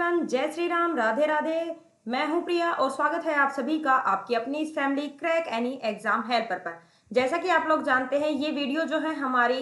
Everyone, जय श्री राम, राधे राधे। मैं हूं प्रिया और स्वागत है आप सभी का आपकी अपनी इस family crack any exam helper पर। जैसा कि आप लोग जानते हैं, ये वीडियो जो है हमारी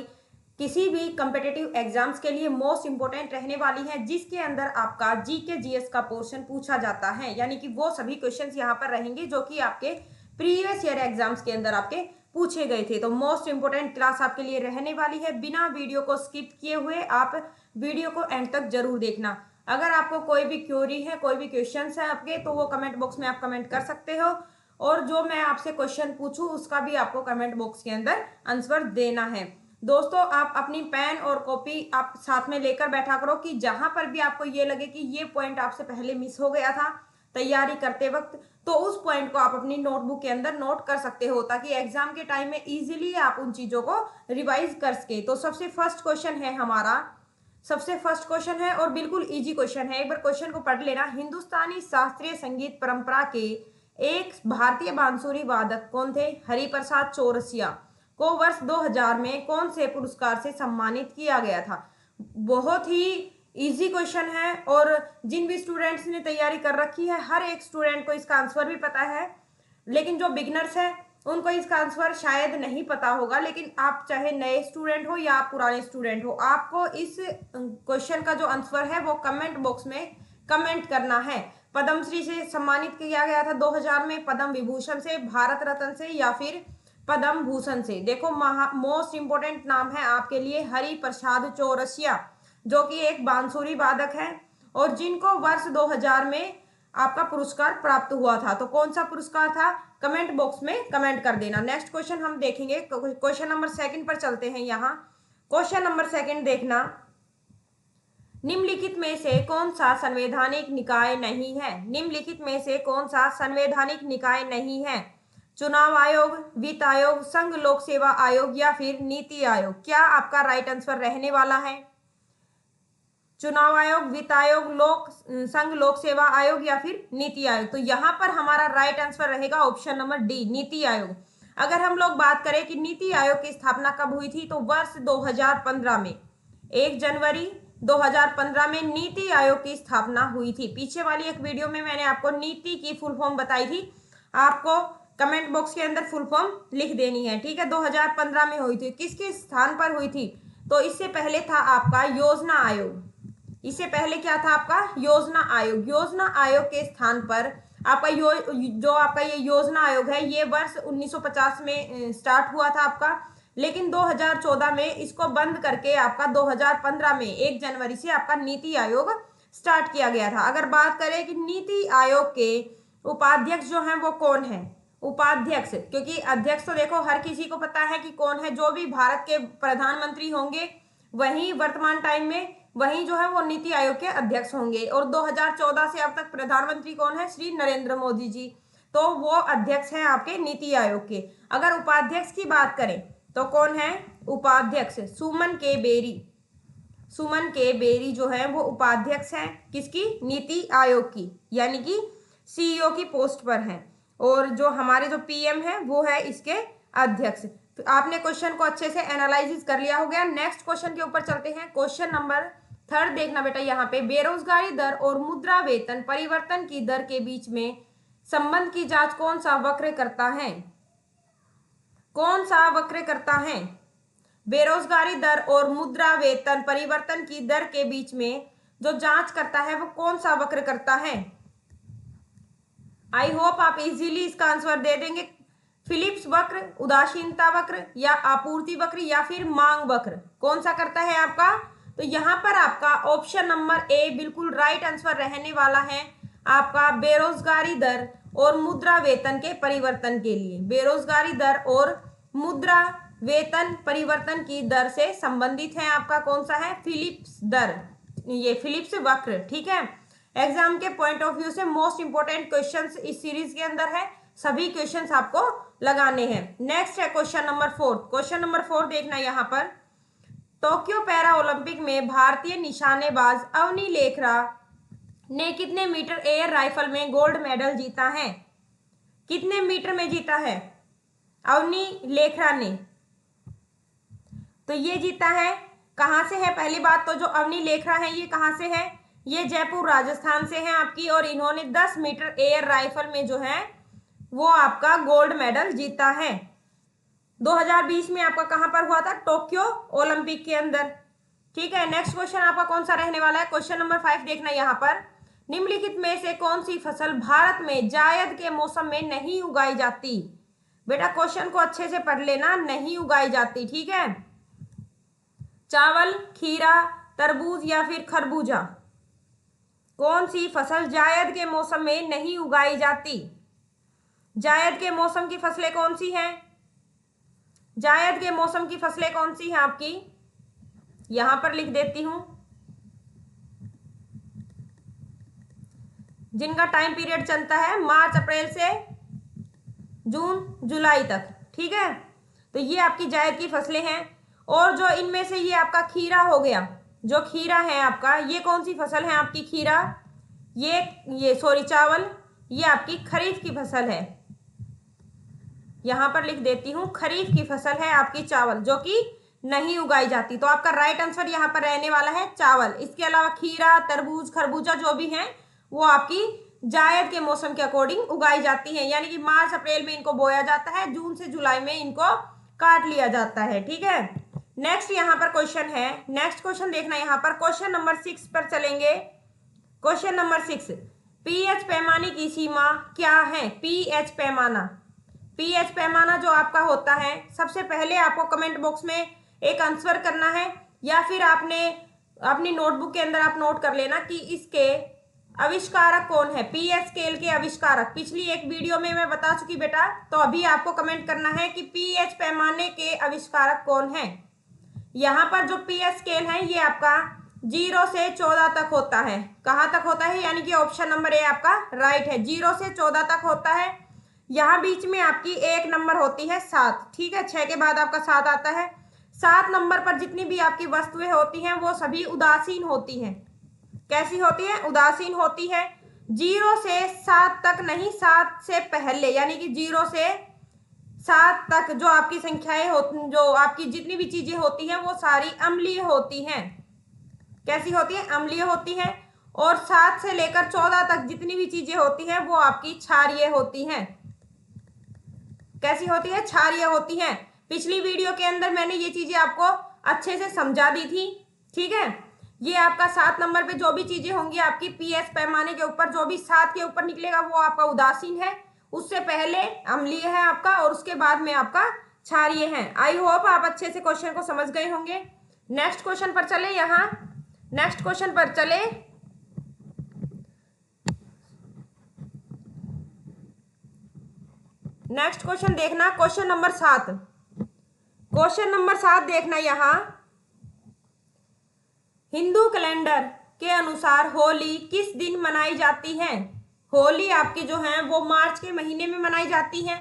किसी भी कम्पिटिटिव एग्जाम्स के लिए मोस्ट इंपोर्टेंट रहने वाली है, जिसके अंदर आपका जीके जीएस का पोर्शन पूछा जाता है। यानी कि वो सभी क्वेश्चंस यहाँ पर रहेंगे जो कि आपके प्रीवियस ईयर एग्जाम्स के अंदर आपके पूछे गए थे। तो मोस्ट इंपोर्टेंट क्लास आपके लिए रहने वाली है। बिना वीडियो को स्किप किए हुए आप वीडियो को एंड तक जरूर देखना। अगर आपको कोई भी क्वेरी है, कोई भी क्वेश्चंस है आपके, तो वो कमेंट बॉक्स में आप कमेंट कर सकते हो और जो मैं आपसे क्वेश्चन पूछूं उसका भी आपको कमेंट बॉक्स के अंदर आंसर देना है। दोस्तों, आप अपनी पेन और कॉपी आप साथ में लेकर बैठा करो कि जहां पर भी आपको ये लगे कि ये पॉइंट आपसे पहले मिस हो गया था तैयारी करते वक्त, तो उस पॉइंट को आप अपनी नोटबुक के अंदर नोट कर सकते हो, ताकि एग्जाम के टाइम में इजीली आप उन चीजों को रिवाइज कर सके। तो सबसे फर्स्ट क्वेश्चन है और बिल्कुल इजी क्वेश्चन है। एक बार क्वेश्चन को पढ़ लेना। हिंदुस्तानी शास्त्रीय संगीत परंपरा के एक भारतीय बांसुरी वादक कौन थे? हरिप्रसाद चौरसिया को वर्ष 2000 में कौन से पुरस्कार से सम्मानित किया गया था? बहुत ही इजी क्वेश्चन है और जिन भी स्टूडेंट्स ने तैयारी कर रखी है हर एक स्टूडेंट को इसका आंसर भी पता है, लेकिन जो बिगनर्स है उनको इसका आंसर शायद नहीं पता होगा। लेकिन आप चाहे नए स्टूडेंट हो या आप पुराने स्टूडेंट हो, आपको इस क्वेश्चन का जो आंसर है वो कमेंट बॉक्स में कमेंट करना है। पद्मश्री से सम्मानित किया गया था 2000 में, पद्म विभूषण से, भारत रत्न से या फिर पद्म भूषण से। देखो, मोस्ट इंपोर्टेंट नाम है आपके लिए हरिप्रसाद चौरसिया, जो कि एक बांसुरी वादक है और जिनको वर्ष 2000 में आपका पुरस्कार प्राप्त हुआ था। तो कौन सा पुरस्कार था? कमेंट बॉक्स में कमेंट कर देना। नेक्स्ट क्वेश्चन हम देखेंगे, क्वेश्चन नंबर 2 पर चलते हैं। यहाँ क्वेश्चन नंबर 2 देखना। निम्नलिखित में से कौन सा संवैधानिक निकाय नहीं है? निम्नलिखित में से कौन सा संवैधानिक निकाय नहीं है? चुनाव आयोग, वित्त आयोग, संघ लोक सेवा आयोग या फिर नीति आयोग? क्या आपका राइट आंसर रहने वाला है? चुनाव आयोग, वित्त आयोग, संघ लोक सेवा आयोग या फिर नीति आयोग? तो यहाँ पर हमारा राइट आंसर रहेगा option number D, NITI Aayog. अगर हम लोग बात करें कि नीति आयोग की स्थापना कब हुई थी, तो वर्ष 2015 में, 1 जनवरी 2015 में नीति आयोग की स्थापना हुई थी। पीछे वाली एक वीडियो में मैंने आपको नीति की फुल फॉर्म बताई थी, आपको कमेंट बॉक्स के अंदर फुल फॉर्म लिख देनी है, ठीक है। 2015 में हुई थी। किसके स्थान पर हुई थी? तो इससे पहले था आपका योजना आयोग। इससे पहले क्या था आपका? योजना आयोग। योजना आयोग के स्थान पर आपका जो आपका ये योजना आयोग है, ये वर्ष 1950 में स्टार्ट हुआ था आपका, लेकिन 2014 में इसको बंद करके आपका 2015 में 1 जनवरी से आपका नीति आयोग स्टार्ट किया गया था। अगर बात करें कि नीति आयोग के उपाध्यक्ष जो हैं वो कौन है? उपाध्यक्ष, क्योंकि अध्यक्ष तो देखो हर किसी को पता है कि कौन है, जो भी भारत के प्रधानमंत्री होंगे वही वर्तमान टाइम में वही जो है वो नीति आयोग के अध्यक्ष होंगे। और 2014 से अब तक प्रधानमंत्री कौन है? श्री नरेंद्र मोदी जी। तो वो अध्यक्ष हैं आपके नीति आयोग के। अगर उपाध्यक्ष की बात करें तो कौन है उपाध्यक्ष? सुमन के बेरी। सुमन के बेरी जो है वो उपाध्यक्ष हैं किसकी? नीति आयोग की, यानी कि सीईओ की पोस्ट पर हैं। और जो हमारे जो पीएम है वो है इसके अध्यक्ष। तो आपने क्वेश्चन को अच्छे से एनालाइज कर लिया हो गया। नेक्स्ट क्वेश्चन के ऊपर चलते हैं। क्वेश्चन नंबर 3 देखना बेटा। यहाँ पे बेरोजगारी दर और मुद्रा वेतन परिवर्तन की दर के बीच में संबंध की जांच कौन सा वक्र करता है? कौन सा वक्र करता है? बेरोजगारी दर और मुद्रा वेतन परिवर्तन की दर के बीच में जो जांच करता है वो कौन सा वक्र करता है? आई होप आप इजीली इसका आंसर दे देंगे। फिलिप्स वक्र, उदासीनता वक्र या आपूर्ति वक्र या फिर मांग वक्र? कौन सा करता है आपका? तो यहाँ पर आपका ऑप्शन नंबर ए बिल्कुल राइट आंसर रहने वाला है आपका। बेरोजगारी दर और मुद्रा वेतन के परिवर्तन के लिए, बेरोजगारी दर और मुद्रा वेतन परिवर्तन की दर से संबंधित है आपका कौन सा है? फिलिप्स दर, ये फिलिप्स वक्र, ठीक है। एग्जाम के पॉइंट ऑफ व्यू से मोस्ट इंपोर्टेंट क्वेश्चंस इस सीरीज के अंदर है, सभी क्वेश्चंस आपको लगाने हैं। नेक्स्ट है क्वेश्चन नंबर 4। क्वेश्चन नंबर 4 देखना। यहाँ पर टोक्यो पैरा ओलंपिक में भारतीय निशानेबाज अवनी लेखरा ने कितने मीटर एयर राइफल में गोल्ड मेडल जीता है? कितने मीटर में जीता है अवनी लेखरा ने? तो ये जीता है, कहां से है? पहली बात तो जो अवनी लेखरा है ये कहां से है? ये जयपुर राजस्थान से हैं आपकी, और इन्होंने 10 मीटर एयर राइफल में जो है वो आपका गोल्ड मेडल जीता है। 2020 में आपका कहां पर हुआ था? टोक्यो ओलंपिक के अंदर। ठीक है, नेक्स्ट क्वेश्चन आपका कौन सा रहने वाला है? क्वेश्चन नंबर 5 देखना यहाँ पर, निम्नलिखित में से कौन सी फसल भारत में जायद के मौसम में नहीं उगाई जाती? बेटा क्वेश्चन को अच्छे से पढ़ लेना, नहीं उगाई जाती। ठीक है, चावल, खीरा, तरबूज या फिर खरबूजा, कौन सी फसल जायद के मौसम में नहीं उगाई जाती? जायद के मौसम की फसलें कौन सी हैं? जायद के मौसम की फसलें कौन सी हैं आपकी? यहां पर लिख देती हूं, जिनका टाइम पीरियड चलता है मार्च अप्रैल से जून जुलाई तक। ठीक है, तो ये आपकी जायद की फसलें हैं। और जो इनमें से ये आपका खीरा हो गया, जो खीरा है आपका, ये कौन सी फसल है आपकी? खीरा, ये सॉरी चावल, ये आपकी खरीफ की फसल है। यहां पर लिख देती हूं, खरीफ की फसल है आपकी चावल, जो कि नहीं उगाई जाती। तो आपका राइट आंसर यहां पर रहने वाला है चावल। इसके अलावा खीरा, तरबूज, खरबूजा जो भी हैं वो आपकी जायद के मौसम के अकॉर्डिंग उगाई जाती है, यानी कि मार्च अप्रैल में इनको बोया जाता है, जून से जुलाई में इनको काट लिया जाता है। ठीक है, नेक्स्ट यहाँ पर क्वेश्चन है, नेक्स्ट क्वेश्चन देखना यहाँ पर, क्वेश्चन नंबर 6 पर चलेंगे। क्वेश्चन नंबर 6, पीएच पैमाने की सीमा क्या है? पीएच पैमाना, पीएच पैमाना जो आपका होता है, सबसे पहले आपको कमेंट बॉक्स में एक आंसर करना है, या फिर आपने अपनी नोटबुक के अंदर आप नोट कर लेना कि इसके आविष्कारक कौन है। पीएच स्केल के आविष्कारक पिछली एक वीडियो में मैं बता चुकी बेटा, तो अभी आपको कमेंट करना है कि पीएच पैमाने के आविष्कारक कौन है। यहाँ पर जो पीएच स्केल है ये आपका 0 से 14 तक होता है। कहाँ तक होता है? यानी कि ऑप्शन नंबर ए आपका राइट है, 0 से 14 तक होता है। यहाँ बीच में आपकी एक नंबर होती है 7। ठीक है, 6 के बाद आपका 7 आता है। 7 नंबर पर जितनी भी आपकी वस्तुएं होती हैं वो सभी उदासीन होती हैं। कैसी होती है? उदासीन होती है। 0 से 7 तक नहीं, 7 से पहले, यानी कि 0 से 7 तक जो आपकी संख्याएं होती, जो आपकी जितनी भी चीजें होती हैं वो सारी अम्लीय होती हैं। कैसी होती है? अम्लीय होती हैं। और 7 से लेकर 14 तक जितनी भी चीजें होती हैं वो आपकी क्षारीय होती हैं। कैसी होती है? क्षारीय होती हैं। पिछली वीडियो के अंदर मैंने ये चीजें आपको अच्छे से समझा दी थी। ठीक है, ये आपका 7 नंबर पे जो भी चीजें होंगी आपकी पीएच पैमाने के ऊपर, जो भी 7 के ऊपर निकलेगा वो आपका उदासीन है, उससे पहले अम्लीय है आपका, और उसके बाद में आपका क्षारीय है। आई होप आप अच्छे से क्वेश्चन को समझ गए होंगे। नेक्स्ट क्वेश्चन पर चले, यहाँ नेक्स्ट क्वेश्चन पर चले। नेक्स्ट क्वेश्चन देखना, क्वेश्चन नंबर 7। क्वेश्चन नंबर 7 देखना, यहाँ हिंदू कैलेंडर के अनुसार होली किस दिन मनाई जाती है? होली आपकी जो है वो मार्च के महीने में मनाई जाती है,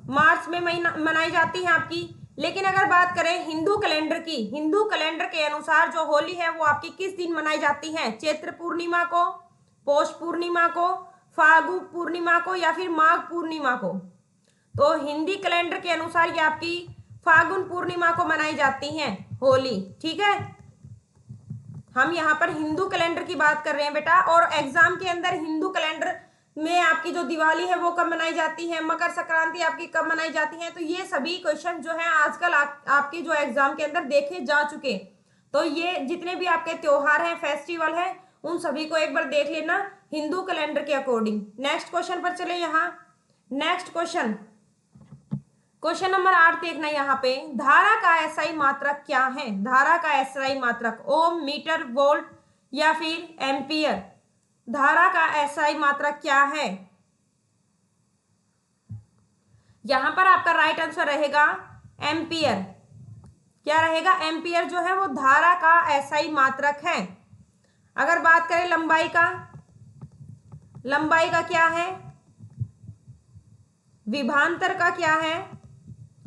मार्च में मनाई जाती है आपकी। लेकिन अगर बात करें हिंदू कैलेंडर की, हिंदू कैलेंडर के अनुसार जो होली है वो आपकी किस दिन मनाई जाती है? चैत्र पूर्णिमा को, पौष पूर्णिमा को, फाल्गु पूर्णिमा को, या फिर माघ पूर्णिमा को? तो हिंदी कैलेंडर के अनुसार ये आपकी फाल्गुन पूर्णिमा को मनाई जाती है होली। ठीक है, हम यहाँ पर हिंदू कैलेंडर की बात कर रहे हैं बेटा। और एग्जाम के अंदर हिंदू कैलेंडर में आपकी जो दिवाली है वो कब मनाई जाती है, मकर संक्रांति आपकी कब मनाई जाती है, तो ये सभी क्वेश्चन जो है आजकल आपके जो एग्जाम के अंदर देखे जा चुके। तो ये जितने भी आपके त्योहार हैं, फेस्टिवल है, उन सभी को एक बार देख लेना हिंदू कैलेंडर के अकॉर्डिंग। नेक्स्ट क्वेश्चन पर चले, यहाँ नेक्स्ट क्वेश्चन, क्वेश्चन नंबर 8 देखना। यहाँ पे धारा का एसआई मात्रक क्या है? धारा का एसआई मात्रक ओम, मीटर, वोल्ट या फिर एम्पियर? धारा का एसआई मात्रक क्या है? यहां पर आपका राइट आंसर रहेगा एम्पियर। क्या रहेगा? एम्पियर जो है वो धारा का एसआई मात्रक है। अगर बात करें लंबाई का, लंबाई का क्या है? विभवांतर का क्या है?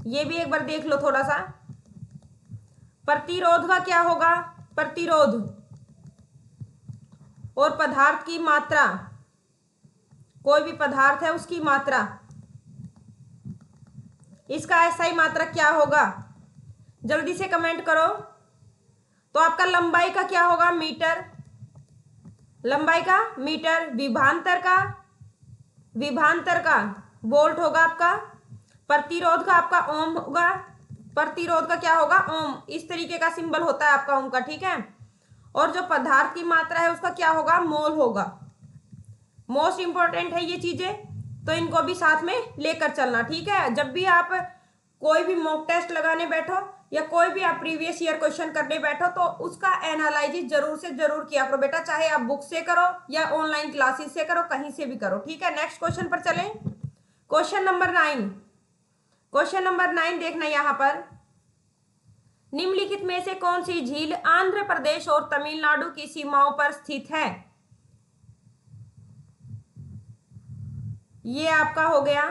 ये भी एक बार देख लो थोड़ा सा। प्रतिरोध का क्या होगा? प्रतिरोध। और पदार्थ की मात्रा, कोई भी पदार्थ है उसकी मात्रा, इसका एसआई मात्रक क्या होगा? जल्दी से कमेंट करो। तो आपका लंबाई का क्या होगा? मीटर, लंबाई का मीटर, विभवांतर का वोल्ट होगा आपका, प्रतिरोध का आपका ओम होगा, प्रतिरोध का क्या होगा ओम, इस तरीके का सिंबल होता है आपका ओम का, ठीक है। और जो पदार्थ की मात्रा है उसका क्या होगा मोल होगा। मोस्ट इंपॉर्टेंट है ये चीजें, तो इनको भी साथ में लेकर चलना, ठीक है। जब भी आप कोई भी मॉक टेस्ट लगाने बैठो या कोई भी आप प्रीवियस ईयर क्वेश्चन करने बैठो तो उसका एनालिसिस जरूर से जरूर किया करो बेटा, चाहे आप बुक से करो या ऑनलाइन क्लासेस से करो, कहीं से भी करो, ठीक है। नेक्स्ट क्वेश्चन पर चलें। क्वेश्चन नंबर 9, क्वेश्चन नंबर 9 देखना यहां पर, निम्नलिखित में से कौन सी झील आंध्र प्रदेश और तमिलनाडु की सीमाओं पर स्थित है। ये आपका हो गया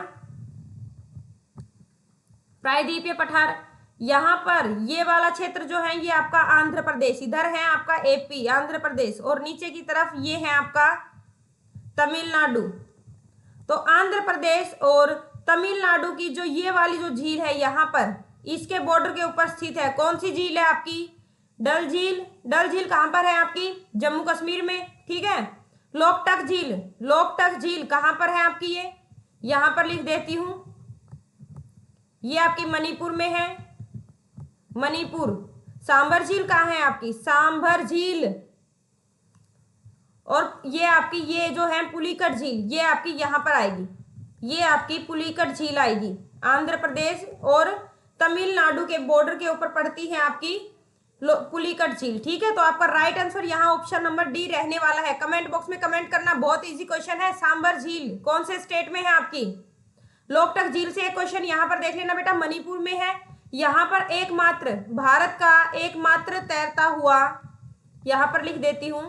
प्रायद्वीपीय पठार, यहां पर ये वाला क्षेत्र जो है ये आपका आंध्र प्रदेश, इधर है आपका एपी आंध्र प्रदेश, और नीचे की तरफ ये है आपका तमिलनाडु। तो आंध्र प्रदेश और तमिलनाडु की जो ये वाली जो झील है यहाँ पर इसके बॉर्डर के ऊपर स्थित है, कौन सी झील है आपकी डल झील। डल झील कहां पर है आपकी जम्मू कश्मीर में, ठीक है। लोकटक झील, लोकटक झील कहां पर है आपकी, ये यहां पर लिख देती हूं, ये आपकी मणिपुर में है, मणिपुर। सांभर झील कहाँ है आपकी सांभर झील, और ये आपकी ये जो है पुलिकट झील ये आपकी यहाँ पर आएगी, ये आपकी पुलिकट झील आएगी, आंध्र प्रदेश और तमिलनाडु के बॉर्डर के ऊपर पड़ती है आपकी पुलिकट झील, ठीक है। तो आपका राइट आंसर यहाँ ऑप्शन नंबर डी रहने वाला है। कमेंट बॉक्स में कमेंट करना, बहुत इजी क्वेश्चन है। सांभर झील कौन से स्टेट में है आपकी, लोकटक झील से एक क्वेश्चन यहाँ पर देख लेना बेटा, मणिपुर में है। यहाँ पर एकमात्र भारत का एकमात्र तैरता हुआ, यहाँ पर लिख देती हूं,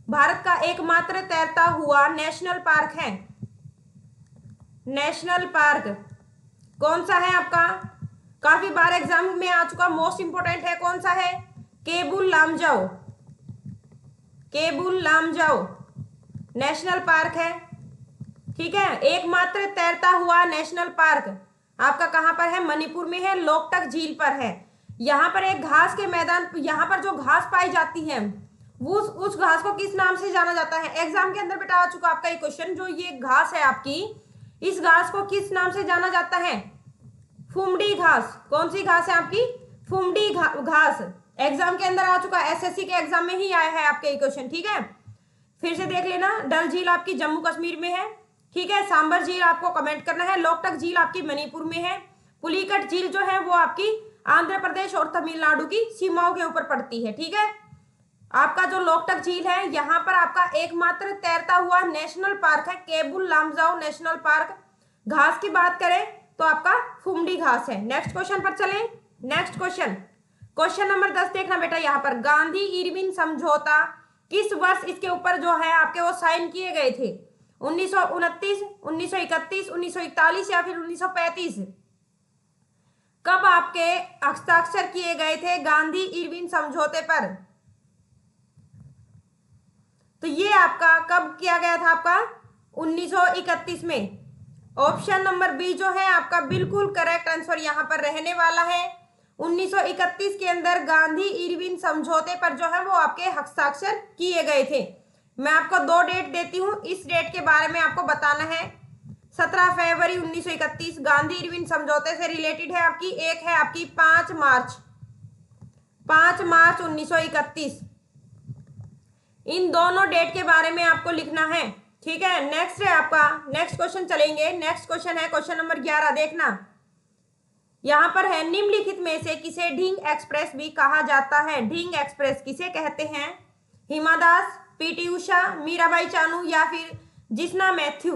भारत का एकमात्र तैरता हुआ नेशनल पार्क है, नेशनल पार्क कौन सा है आपका, काफी बार एग्जाम में आ चुका, मोस्ट इंपोर्टेंट है, कौन सा है केबुल लामजाओ, केबुल लामजाओ नेशनल पार्क है, ठीक है। एकमात्र तैरता हुआ नेशनल पार्क आपका कहां पर है मणिपुर में है, लोकटक झील पर है। यहाँ पर एक घास के मैदान, यहाँ पर जो घास पाई जाती है वो उस घास को किस नाम से जाना जाता है, एग्जाम के अंदर बेटा आ चुका आपका ये क्वेश्चन, जो ये घास है आपकी इस घास को किस नाम से जाना जाता है, फुमडी घास। कौन सी घास है आपकी फुमडी घास, एग्जाम के अंदर आ चुका, एसएससी के एग्जाम में ही आया है आपके ये क्वेश्चन, ठीक है। फिर से देख लेना, डल झील आपकी जम्मू कश्मीर में है, ठीक है। सांबर झील आपको कमेंट करना है, लोकटक झील आपकी मणिपुर में है, पुलिकट झील जो है वो आपकी आंध्र प्रदेश और तमिलनाडु की सीमाओं के ऊपर पड़ती है, ठीक है। आपका जो लोकटक झील है यहाँ पर आपका एकमात्र तैरता हुआ नेशनल पार्क है, केबुल लामजाओ नेशनल पार्क। घास की बात करें तो आपका फुमडी घास है। नेक्स्ट क्वेश्चन पर चलें। नेक्स्ट क्वेश्चन, क्वेश्चन नंबर 10 देखना बेटा, यहाँ पर गांधी इरविन समझौता किस वर्ष इसके ऊपर जो है आपके वो साइन किए गए थे, 1929, 1931, 1941 या फिर 1935, कब आपके हस्ताक्षर किए गए थे गांधी इरविन समझौते पर। तो ये आपका कब किया गया था आपका 1931 में। ऑप्शन नंबर बी जो है आपका बिल्कुल करेक्ट आंसर यहाँ पर रहने वाला है। 1931 के अंदर गांधी इरविन समझौते पर जो है वो आपके हस्ताक्षर किए गए थे। मैं आपको 2 डेट देती हूँ, इस डेट के बारे में आपको बताना है। 17 फरवरी 1931 गांधी इरविन समझौते से रिलेटेड है आपकी, एक है आपकी 5 मार्च 1931। इन दोनों डेट के बारे में आपको लिखना है, ठीक है। नेक्स्ट है आपका, नेक्स्ट क्वेश्चन चलेंगे। नेक्स्ट क्वेश्चन है क्वेश्चन नंबर 11 देखना, यहां पर है निम्नलिखित में से किसे ढींग एक्सप्रेस भी कहा जाता है। ढींग एक्सप्रेस किसे कहते हैं, हिमा दास, पीटी उषा, मीराबाई चानू या फिर जिस्ना मैथ्यू।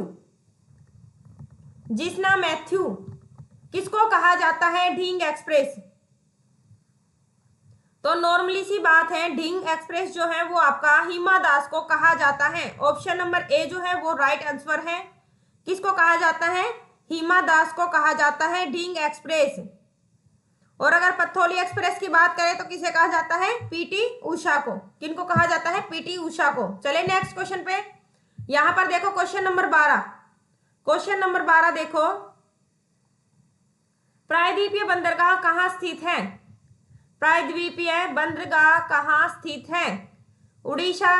जिस्ना मैथ्यू किसको कहा जाता है ढींग एक्सप्रेस। तो नॉर्मली सी बात है, ढींग एक्सप्रेस जो है वो आपका हिमा दास को कहा जाता है। ऑप्शन नंबर ए जो है वो राइट आंसर है। किसको कहा जाता है, हिमा दास को कहा जाता है ढींग एक्सप्रेस। और अगर पथौली एक्सप्रेस की बात करें तो किसे कहा जाता है, पीटी उषा को। किनको कहा जाता है, पीटी उषा को। चले नेक्स्ट क्वेश्चन पे। यहां पर देखो क्वेश्चन नंबर 12, क्वेश्चन नंबर 12 देखो, प्रायद्वीपीय बंदरगाह कहाँ स्थित है। प्रायद्वीपीय बंदरगाह कहाँ स्थित है, उड़ीसा,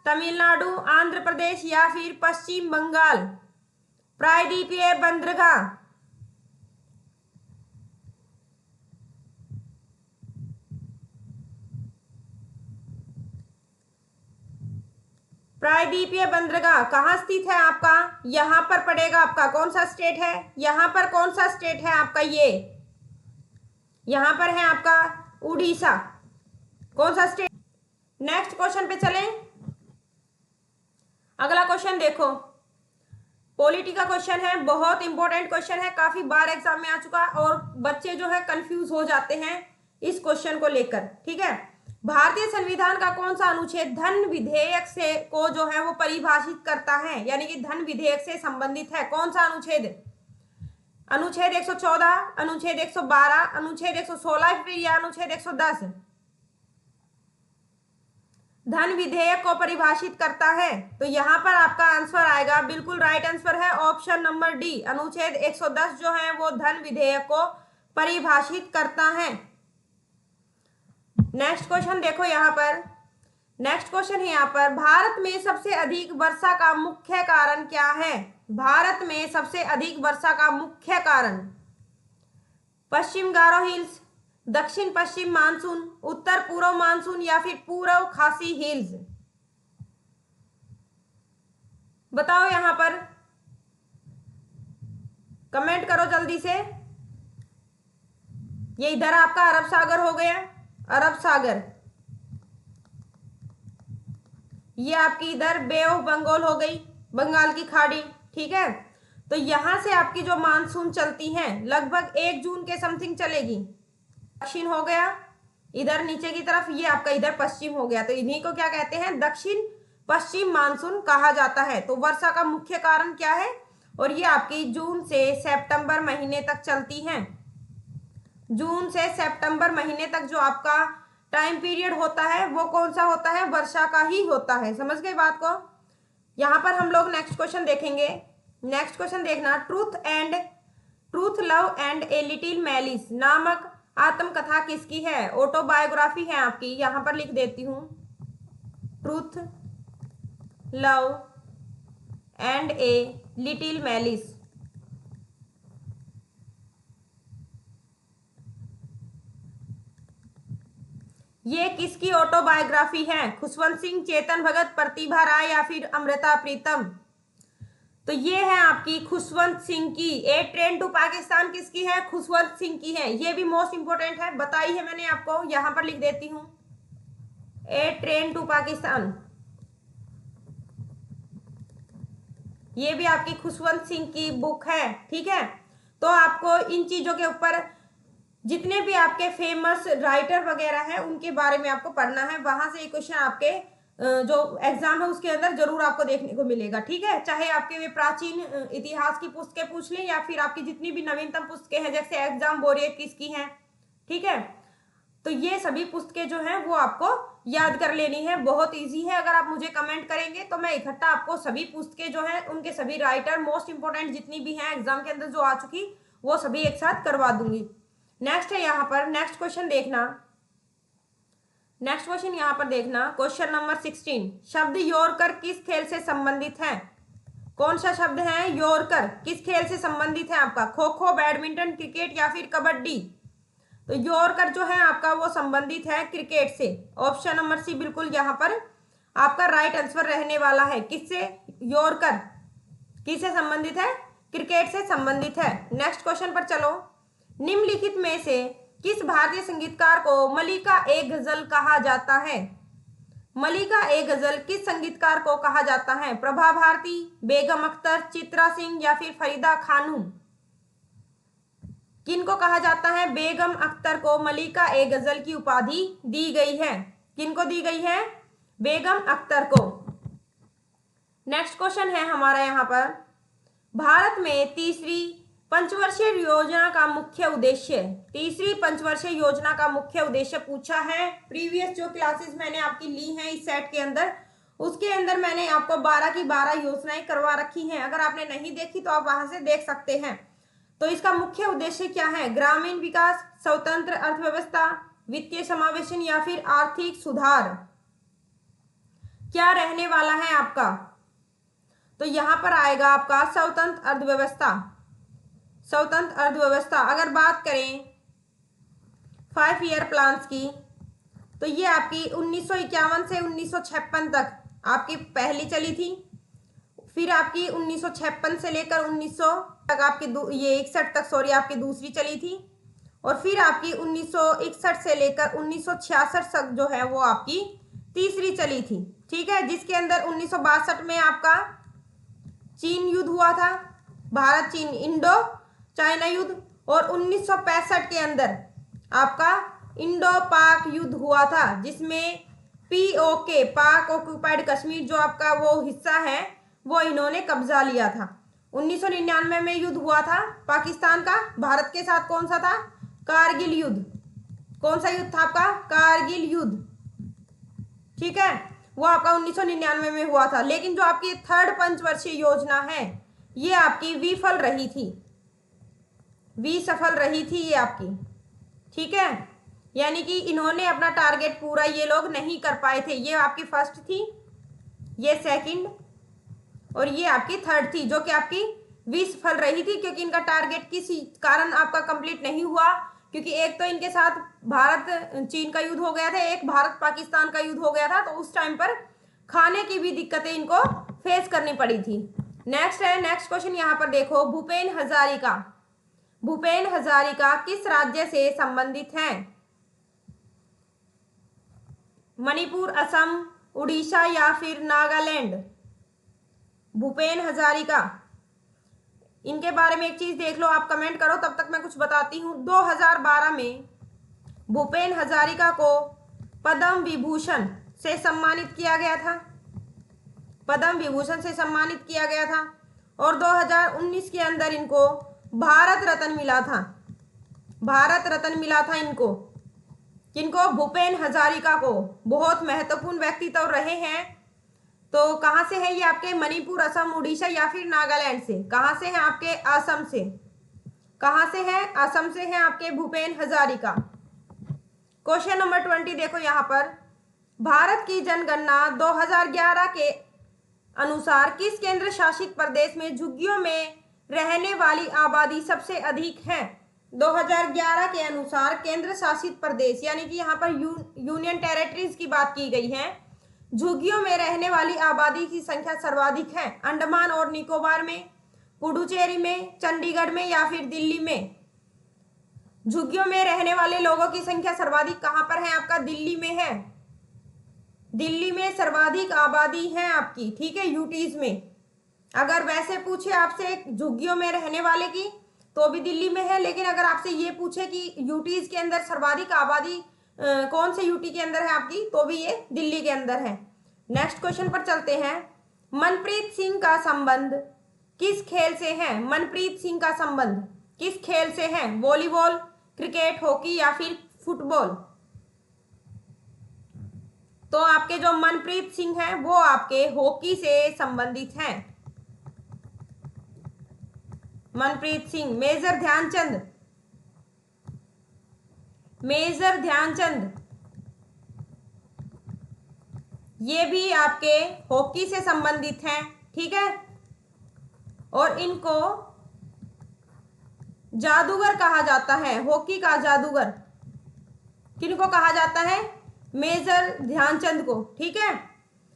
तमिलनाडु, आंध्र प्रदेश या फिर पश्चिम बंगाल? प्रायद्वीपीय बंदरगाह, प्रायद्वीपीय बंदरगाह कहाँ स्थित है आपका? यहां पर पड़ेगा आपका। कौन सा स्टेट है? यहां पर कौन सा स्टेट है आपका? ये यहां पर है आपका उड़ीसा। कौन सा स्टेट? नेक्स्ट क्वेश्चन पे चलें। अगला क्वेश्चन देखो, पॉलिटी का क्वेश्चन है, बहुत इंपॉर्टेंट क्वेश्चन है, काफी बार एग्जाम में आ चुका है और बच्चे जो है कंफ्यूज हो जाते हैं इस क्वेश्चन को लेकर। ठीक है, भारतीय संविधान का कौन सा अनुच्छेद धन विधेयक से को जो है वो परिभाषित करता है, यानी कि धन विधेयक से संबंधित है? कौन सा अनुच्छेद? अनुच्छेद 114, अनुच्छेद 112, अनुच्छेद 116 फिर या अनुच्छेद 110 धन विधेयक को परिभाषित करता है? तो यहां पर आपका आंसर आएगा, बिल्कुल राइट आंसर है ऑप्शन नंबर डी, अनुच्छेद 110 जो है वो धन विधेयक को परिभाषित करता है। नेक्स्ट क्वेश्चन देखो यहां पर, नेक्स्ट क्वेश्चन है यहाँ पर, भारत में सबसे अधिक वर्षा का मुख्य कारण क्या है? भारत में सबसे अधिक वर्षा का मुख्य कारण? पश्चिम गारो हिल्स, दक्षिण पश्चिम मानसून, उत्तर पूर्व मानसून या फिर पूर्व खासी हिल्स? बताओ यहां पर, कमेंट करो जल्दी से। ये इधर आपका अरब सागर हो गया, अरब सागर, ये आपकी इधर बे ऑफ बंगाल हो गई, बंगाल की खाड़ी। ठीक है, तो यहां से आपकी जो मानसून चलती है लगभग 1 जून के समथिंग चलेगी। दक्षिण हो गया इधर नीचे की तरफ, ये आपका इधर पश्चिम हो गया, तो इन्हीं को क्या कहते हैं? दक्षिण पश्चिम मानसून कहा जाता है। तो वर्षा का मुख्य कारण क्या है? और ये आपकी जून से सितंबर महीने तक चलती हैं। जून से सितंबर महीने तक जो आपका टाइम पीरियड होता है वो कौन सा होता है? वर्षा का ही होता है। समझ गए बात को? यहां पर हम लोग नेक्स्ट क्वेश्चन देखेंगे। नेक्स्ट क्वेश्चन देखना, truth love and a little malice नामक आत्मकथा किसकी है? ऑटोबायोग्राफी है आपकी, यहां पर लिख देती हूं, truth love and a little malice. ये किसकी ऑटोबायोग्राफी है? खुशवंत सिंह, चेतन भगत, प्रतिभा राय या फिर अमृता प्रीतम? तो ये है आपकी खुशवंत सिंह की। ए ट्रेन टू पाकिस्तान किसकी है? खुशवंत सिंह की है। ये भी मोस्ट इंपोर्टेंट है, बताई है मैंने आपको, यहां पर लिख देती हूं, ए ट्रेन टू पाकिस्तान, ये भी आपकी खुशवंत सिंह की बुक है। ठीक है, तो आपको इन चीजों के ऊपर जितने भी आपके फेमस राइटर वगैरह हैं उनके बारे में आपको पढ़ना है, वहां से एक क्वेश्चन आपके जो एग्जाम है उसके अंदर जरूर आपको देखने को मिलेगा। ठीक है, चाहे आपके वे प्राचीन इतिहास की पुस्तकें पूछ लें या फिर आपकी जितनी भी नवीनतम पुस्तकें हैं, जैसे एग्जाम वॉरियर किसकी हैं। ठीक है, तो ये सभी पुस्तकें जो हैं वो आपको याद कर लेनी है, बहुत इजी है। अगर आप मुझे कमेंट करेंगे तो मैं इकट्ठा आपको सभी पुस्तकें जो हैं उनके सभी राइटर मोस्ट इंपोर्टेंट जितनी भी हैं एग्जाम के अंदर जो आ चुकी, वो सभी एक साथ करवा दूंगी। नेक्स्ट है यहाँ पर, नेक्स्ट क्वेश्चन देखना, नेक्स्ट क्वेश्चन यहाँ पर देखना, क्वेश्चन नंबर 16, शब्द योरकर किस खेल से संबंधित है? कौन सा शब्द है योरकर? किस खेल से संबंधित है आपका? खो खो, बैडमिंटन, क्रिकेट या फिर कबड्डी? तो योरकर जो है आपका वो संबंधित है क्रिकेट से। ऑप्शन नंबर सी बिल्कुल यहाँ पर आपका राइट आंसर रहने वाला है। किससे? योरकर किससे संबंधित है? क्रिकेट से संबंधित है। नेक्स्ट क्वेश्चन पर चलो, निम्नलिखित में से किस भारतीय संगीतकार को मलिका ए गजल कहा जाता है? मलिका ए गजल किस संगीतकार को कहा जाता है? प्रभा भारती, बेगम अख्तर, चित्रा सिंह या फिर फरीदा खानूम? किनको कहा जाता है? बेगम अख्तर को मलिका ए गजल की उपाधि दी गई है। किनको दी गई है? बेगम अख्तर को। नेक्स्ट क्वेश्चन है हमारा यहाँ पर, भारत में तीसरी पंचवर्षीय योजना का मुख्य उद्देश्य, तीसरी पंचवर्षीय योजना का मुख्य उद्देश्य पूछा है। प्रीवियस जो क्लासेस मैंने आपकी ली हैं इस सेट के अंदर, उसके अंदर मैंने आपको 12 की 12 योजनाएं करवा रखी हैं। अगर आपने नहीं देखी तो आप वहां से देख सकते हैं। तो इसका मुख्य उद्देश्य क्या है? ग्रामीण विकास, स्वतंत्र अर्थव्यवस्था, वित्तीय समावेशन या फिर आर्थिक सुधार? क्या रहने वाला है आपका? तो यहां पर आएगा आपका स्वतंत्र अर्थव्यवस्था। स्वतंत्र अर्थव्यवस्था। अगर बात करें 5 ईयर प्लान्स की, तो ये आपकी 1951 से 1956 तक आपकी पहली चली थी। फिर आपकी 1956 से लेकर 1900 तक आपकी ये 61 तक सॉरी आपकी दूसरी चली थी। और फिर आपकी 1961 से लेकर 1966 तक जो है वो आपकी तीसरी चली थी। ठीक है, जिसके अंदर 1962 में आपका चीन युद्ध हुआ था, भारत चीन इंडो चाइना युद्ध। और 1965 के अंदर आपका इंडो पाक युद्ध हुआ था, जिसमें पीओके पाक ऑक्यूपाइड कश्मीर जो आपका वो हिस्सा है वो इन्होंने कब्जा लिया था। 1999 में युद्ध हुआ था पाकिस्तान का भारत के साथ। कौन सा था? कारगिल युद्ध। कौन सा युद्ध था आपका? कारगिल युद्ध। ठीक है, वो आपका 1999 में हुआ था। लेकिन जो आपकी थर्ड पंचवर्षीय योजना है ये आपकी विफल रही थी, विसफल रही थी ये आपकी। ठीक है, यानी कि इन्होंने अपना टारगेट पूरा ये लोग नहीं कर पाए थे। ये आपकी फर्स्ट थी, ये सेकंड और ये आपकी थर्ड थी, जो कि आपकी विफल रही थी, क्योंकि इनका टारगेट किसी कारण आपका कंप्लीट नहीं हुआ। क्योंकि एक तो इनके साथ भारत चीन का युद्ध हो गया था, एक भारत पाकिस्तान का युद्ध हो गया था, तो उस टाइम पर खाने की भी दिक्कतें इनको फेस करनी पड़ी थी। नेक्स्ट है, नेक्स्ट क्वेश्चन यहाँ पर देखो, भूपेन हजारिका। भूपेन हजारिका किस राज्य से संबंधित हैं? मणिपुर, असम, उड़ीसा या फिर नागालैंड? भूपेन हजारिका, इनके बारे में एक चीज देख लो, आप कमेंट करो, तब तक मैं कुछ बताती हूँ। 2012 में भूपेन हजारिका को पद्म विभूषण से सम्मानित किया गया था। पद्म विभूषण से सम्मानित किया गया था। और 2019 के अंदर इनको भारत रत्न मिला था। भारत रत्न मिला था इनको। किनको? भूपेन हजारिका को। बहुत महत्वपूर्ण व्यक्तित्व रहे हैं। तो कहाँ से है ये आपके? मणिपुर, असम, उड़ीसा या फिर नागालैंड से? कहाँ से हैं आपके? असम से। कहाँ से हैं? असम से हैं आपके भूपेन हजारिका। क्वेश्चन नंबर 20 देखो यहाँ पर, भारत की जनगणना 2011 के अनुसार किस केंद्र शासित प्रदेश में झुग्गियों में रहने वाली आबादी सबसे अधिक है? 2011 के अनुसार केंद्र शासित प्रदेश यानी कि यहाँ पर यूनियन टेरिटरीज की बात की गई है। झुग्गियों में रहने वाली आबादी की संख्या सर्वाधिक है अंडमान और निकोबार में, पुडुचेरी में, चंडीगढ़ में या फिर दिल्ली में? झुग्गियों में रहने वाले लोगों की संख्या सर्वाधिक कहां पर है आपका? दिल्ली में है। दिल्ली में सर्वाधिक आबादी है आपकी। ठीक है, यूटीज में। अगर वैसे पूछे आपसे झुग्गियों में रहने वाले की, तो भी दिल्ली में है। लेकिन अगर आपसे ये पूछे कि यूटीज के अंदर सर्वाधिक आबादी कौन से यूटी के अंदर है आपकी, तो भी ये दिल्ली के अंदर है। नेक्स्ट क्वेश्चन पर चलते हैं। मनप्रीत सिंह का संबंध किस खेल से है? मनप्रीत सिंह का संबंध किस खेल से है? वॉलीबॉल, क्रिकेट, हॉकी या फिर फुटबॉल? तो आपके जो मनप्रीत सिंह हैं वो आपके हॉकी से संबंधित हैं। मनप्रीत सिंह। मेजर ध्यानचंद, मेजर ध्यानचंद ये भी आपके हॉकी से संबंधित हैं। ठीक है, और इनको जादूगर कहा जाता है, हॉकी का जादूगर। किनको कहा जाता है? मेजर ध्यानचंद को। ठीक है,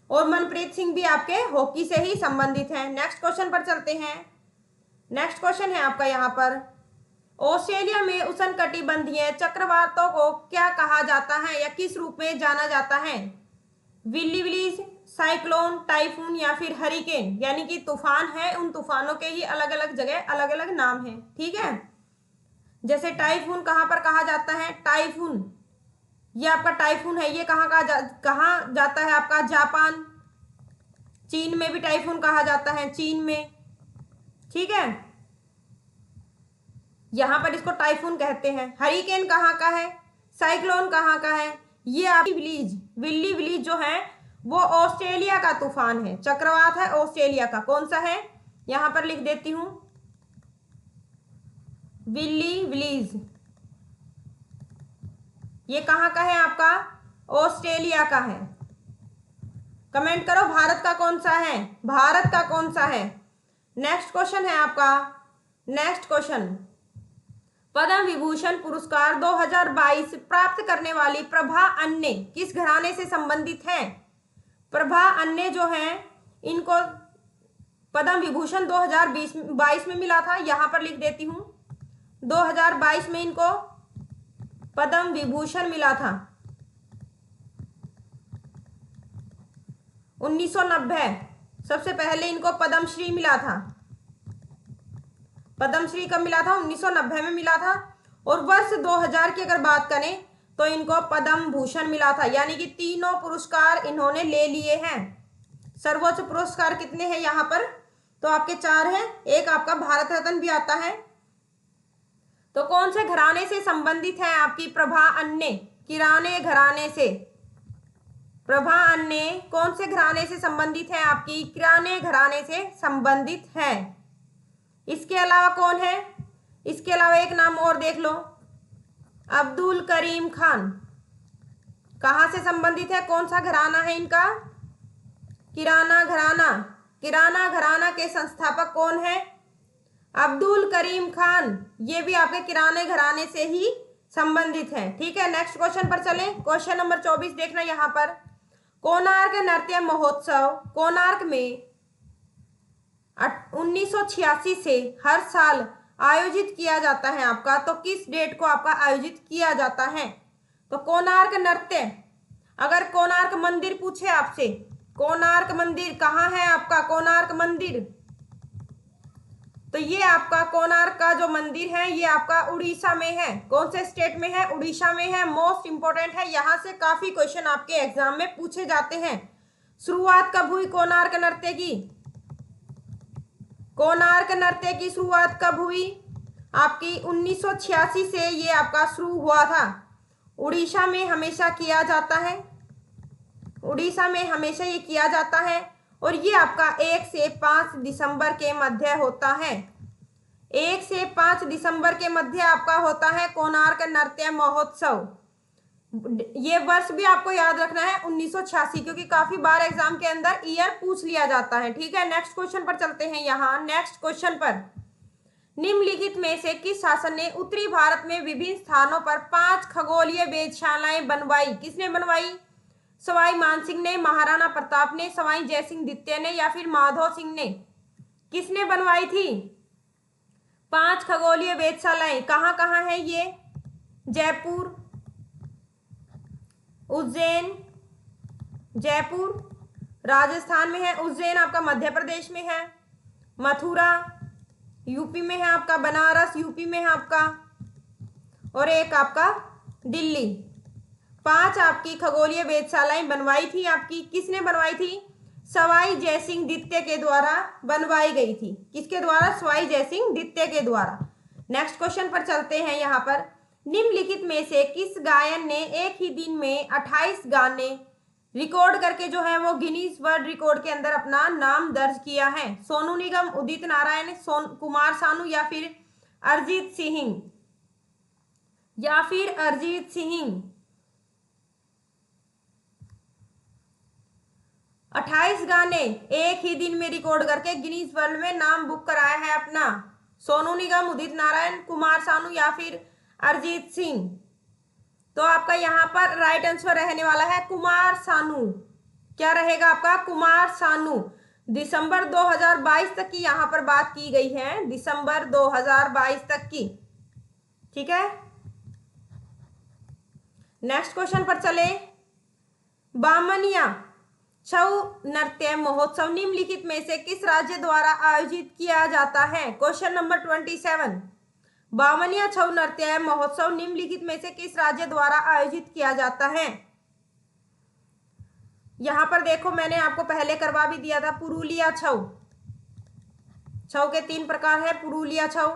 और मनप्रीत सिंह भी आपके हॉकी से ही संबंधित हैं। नेक्स्ट क्वेश्चन पर चलते हैं। नेक्स्ट क्वेश्चन है आपका यहाँ पर, ऑस्ट्रेलिया में उष्णकटिबंधीय चक्रवातों को क्या कहा जाता है या किस रूप में जाना जाता है? विल्ली विलीज, साइक्लोन, टाइफून या फिर हरिकेन? यानी कि तूफान है, उन तूफानों के ही अलग अलग जगह अलग अलग नाम है। ठीक है, जैसे टाइफून कहाँ पर कहा जाता है? टाइफून, ये आपका टाइफून है, ये कहाँ कहाँ जाता है आपका? जापान। चीन में भी टाइफून कहा जाता है, चीन में। ठीक है, यहां पर इसको टाइफून कहते हैं। हरिकेन कहाँ का है? साइक्लोन कहाँ का है? ये आपकी विल्ली विलीज जो है वो ऑस्ट्रेलिया का तूफान है, चक्रवात है ऑस्ट्रेलिया का। कौन सा है? यहां पर लिख देती हूं, विल्ली विलीज। ये कहाँ का है आपका? ऑस्ट्रेलिया का है। कमेंट करो भारत का कौन सा है, भारत का कौन सा है। नेक्स्ट क्वेश्चन है आपका, नेक्स्ट क्वेश्चन, पद्म विभूषण पुरस्कार 2022 प्राप्त करने वाली प्रभा अन्ने किस घराने से संबंधित है। प्रभा अन्ने जो है इनको पद्म विभूषण 2022 में मिला था, यहां पर लिख देती हूं 2022 में इनको पद्म विभूषण मिला था। 1990 सबसे पहले इनको पद्मश्री मिला था। पद्मश्री कब मिला था, 1990 में मिला था। और वर्ष 2000 की अगर बात करें तो इनको पद्म भूषण मिला था, यानी कि तीनों पुरस्कार इन्होंने ले लिए हैं। सर्वोच्च पुरस्कार कितने हैं यहाँ पर, तो आपके 4 हैं, एक आपका भारत रत्न भी आता है। तो कौन से घराने से संबंधित है आपकी प्रभा अन्ने, किराने घराने से। प्रभा अन्ने कौन से घराने से संबंधित है आपकी, किराने घराने से संबंधित है। इसके अलावा कौन है, इसके अलावा एक नाम और देख लो, अब्दुल करीम खान कहाँ से संबंधित है, कौन सा घराना है इनका, किराना घराना। किराना घराना के संस्थापक कौन है, अब्दुल करीम खान, ये भी आपके किराने घराने से ही संबंधित है। ठीक है, नेक्स्ट क्वेश्चन पर चले। क्वेश्चन नंबर 24 देखना यहाँ पर, कोणार्क नृत्य महोत्सव कोणार्क में 1986 से हर साल आयोजित किया जाता है आपका, तो किस डेट को आपका आयोजित किया जाता है। तो कोणार्क नृत्य, अगर कोणार्क मंदिर पूछे आपसे, कोणार्क मंदिर कहाँ है आपका, कोणार्क मंदिर, तो ये आपका कोणार्क का जो मंदिर है ये आपका उड़ीसा में है। कौन से स्टेट में है, उड़ीसा में है। मोस्ट इंपोर्टेंट है, यहां से काफी क्वेश्चन आपके एग्जाम में पूछे जाते हैं। शुरुआत कब हुई कोणार्क नृत्य की, कोणार्क नृत्य की शुरुआत कब हुई आपकी, 1986 से ये आपका शुरू हुआ था। उड़ीसा में हमेशा किया जाता है, उड़ीसा में हमेशा ये किया जाता है। और ये आपका 1 से 5 दिसंबर के मध्य होता है, 1 से 5 दिसंबर के मध्य आपका होता है कोणार्क नृत्य महोत्सव। ये वर्ष भी आपको याद रखना है 1986, क्योंकि काफी बार एग्जाम के अंदर ईयर पूछ लिया जाता है। ठीक है, नेक्स्ट क्वेश्चन पर चलते हैं। यहाँ नेक्स्ट क्वेश्चन पर, निम्नलिखित में से किस शासन ने उत्तरी भारत में विभिन्न स्थानों पर 5 खगोलीय वेधशालाएं बनवाई। किसने बनवाई, सवाई मानसिंह ने, महाराणा प्रताप ने, सवाई जयसिंह द्वितीय ने, या फिर माधो सिंह ने। किसने बनवाई थी 5 खगोलीय वेधशालाएं, कहाँ कहाँ है ये, जयपुर, उज्जैन, जयपुर राजस्थान में है, उज्जैन आपका मध्य प्रदेश में है, मथुरा यूपी में है आपका, बनारस यूपी में है आपका, और एक आपका दिल्ली। 5 आपकी खगोलीय वेधशालाएं बनवाई थी आपकी, किसने बनवाई थी, सवाई जयसिंह द्वितीय के द्वारा बनवाई गई थी। किसके द्वारा, सवाई जयसिंह द्वितीय के द्वारा। नेक्स्ट क्वेश्चन पर चलते हैं। यहाँ पर निम्नलिखित में से किस गायन ने एक ही दिन में 28 गाने रिकॉर्ड करके जो है वो गिनीज वर्ल्ड रिकॉर्ड के अंदर अपना नाम दर्ज किया है। सोनू निगम, उदित नारायण, कुमार सानू, या फिर अरिजीत सिंह, या फिर अरिजीत सिंह। 28 गाने एक ही दिन में रिकॉर्ड करके गिनीज वर्ल्ड में नाम बुक कराया है अपना, सोनू निगम, उदित नारायण, कुमार सानू, या फिर अरिजीत सिंह। तो आपका यहाँ पर राइट आंसर रहने वाला है कुमार सानू। क्या रहेगा आपका, कुमार सानू। दिसंबर 2022 तक की यहाँ पर बात की गई है, दिसंबर 2022 तक की। ठीक है, नेक्स्ट क्वेश्चन पर चले। बामनिया छऊ नृत्य महोत्सव निम्नलिखित में से किस राज्य द्वारा आयोजित किया जाता है। क्वेश्चन नंबर 27, बामनिया छऊ नृत्य महोत्सव निम्नलिखित में से किस राज्य द्वारा आयोजित किया जाता है। यहां पर देखो मैंने आपको पहले करवा भी दिया था, पुरुलिया छऊ। छऊ के 3 प्रकार है, पुरुलिया छऊ,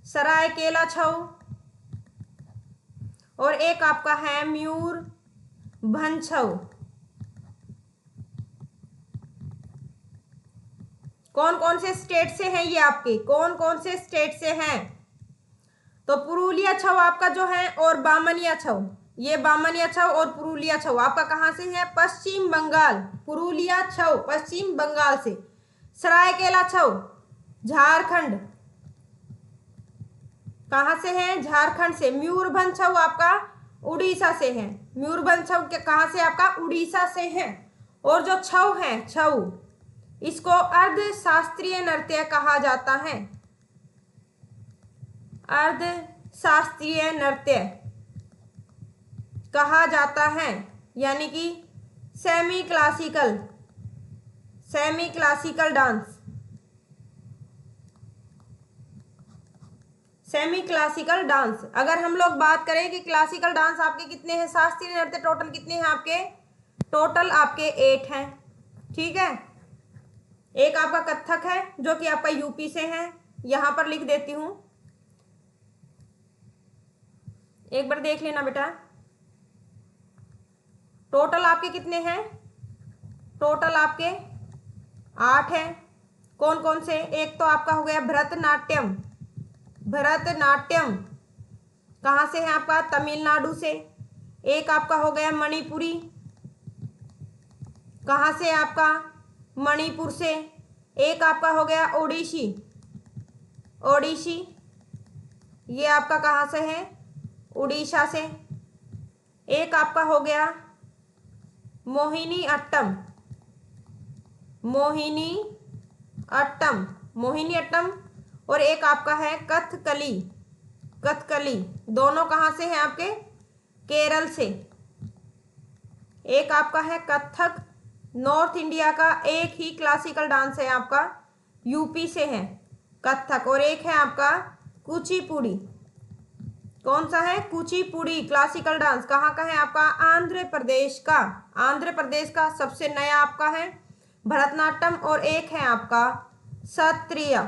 सरायकेला छऊ, और एक आपका है मयूरभंज छऊ। कौन कौन से स्टेट से हैं ये आपके, कौन कौन से स्टेट से हैं, तो पुरुलिया छऊ आपका जो है और बामनिया छऊ। ये बामनिया छऊ और पुरुलिया छऊ आपका कहाँ से है? पश्चिम बंगाल। पुरुलिया छऊ पश्चिम बंगाल से। सरायकेला छऊ झारखंड। कहाँ से है? झारखंड से। मयूरभंज छऊ आपका उड़ीसा से है। मयूरभंज छऊ के कहाँ से? आपका उड़ीसा से है। और जो छऊ है, छऊ, इसको अर्ध शास्त्रीय नृत्य कहा जाता है। अर्ध शास्त्रीय नृत्य कहा जाता है, यानी कि semi classical, semi classical dance, semi classical dance. अगर हम लोग बात करें कि क्लासिकल डांस आपके कितने हैं, शास्त्रीय नृत्य टोटल कितने हैं आपके? टोटल आपके 8 हैं। ठीक है, एक आपका कथक है जो कि आपका यूपी से है, यहां पर लिख देती हूं, एक बार देख लेना बेटा। टोटल आपके कितने हैं? टोटल आपके 8 हैं। कौन कौन से? एक तो आपका हो गया भरतनाट्यम। भरतनाट्यम कहाँ से है आपका? तमिलनाडु से। एक आपका हो गया मणिपुरी। कहाँ से आपका? मणिपुर से। एक आपका हो गया ओडिसी। ओडिसी ये आपका कहाँ से है? उड़ीसा से। एक आपका हो गया मोहिनी अट्टम। मोहिनी अट्टम, मोहिनी अट्टम। और एक आपका है कथकली। कथकली दोनों कहाँ से हैं आपके? केरल से। एक आपका है कथक, नॉर्थ इंडिया का एक ही क्लासिकल डांस है आपका, यूपी से है कथक। और एक है आपका कुचिपुड़ी। कौन सा है? Kuchipudi classical dance. कहाँ का है आपका? आंध्र प्रदेश का। आंध्र प्रदेश का सबसे नया आपका है भरतनाट्यम। और एक है आपका सत्रिया।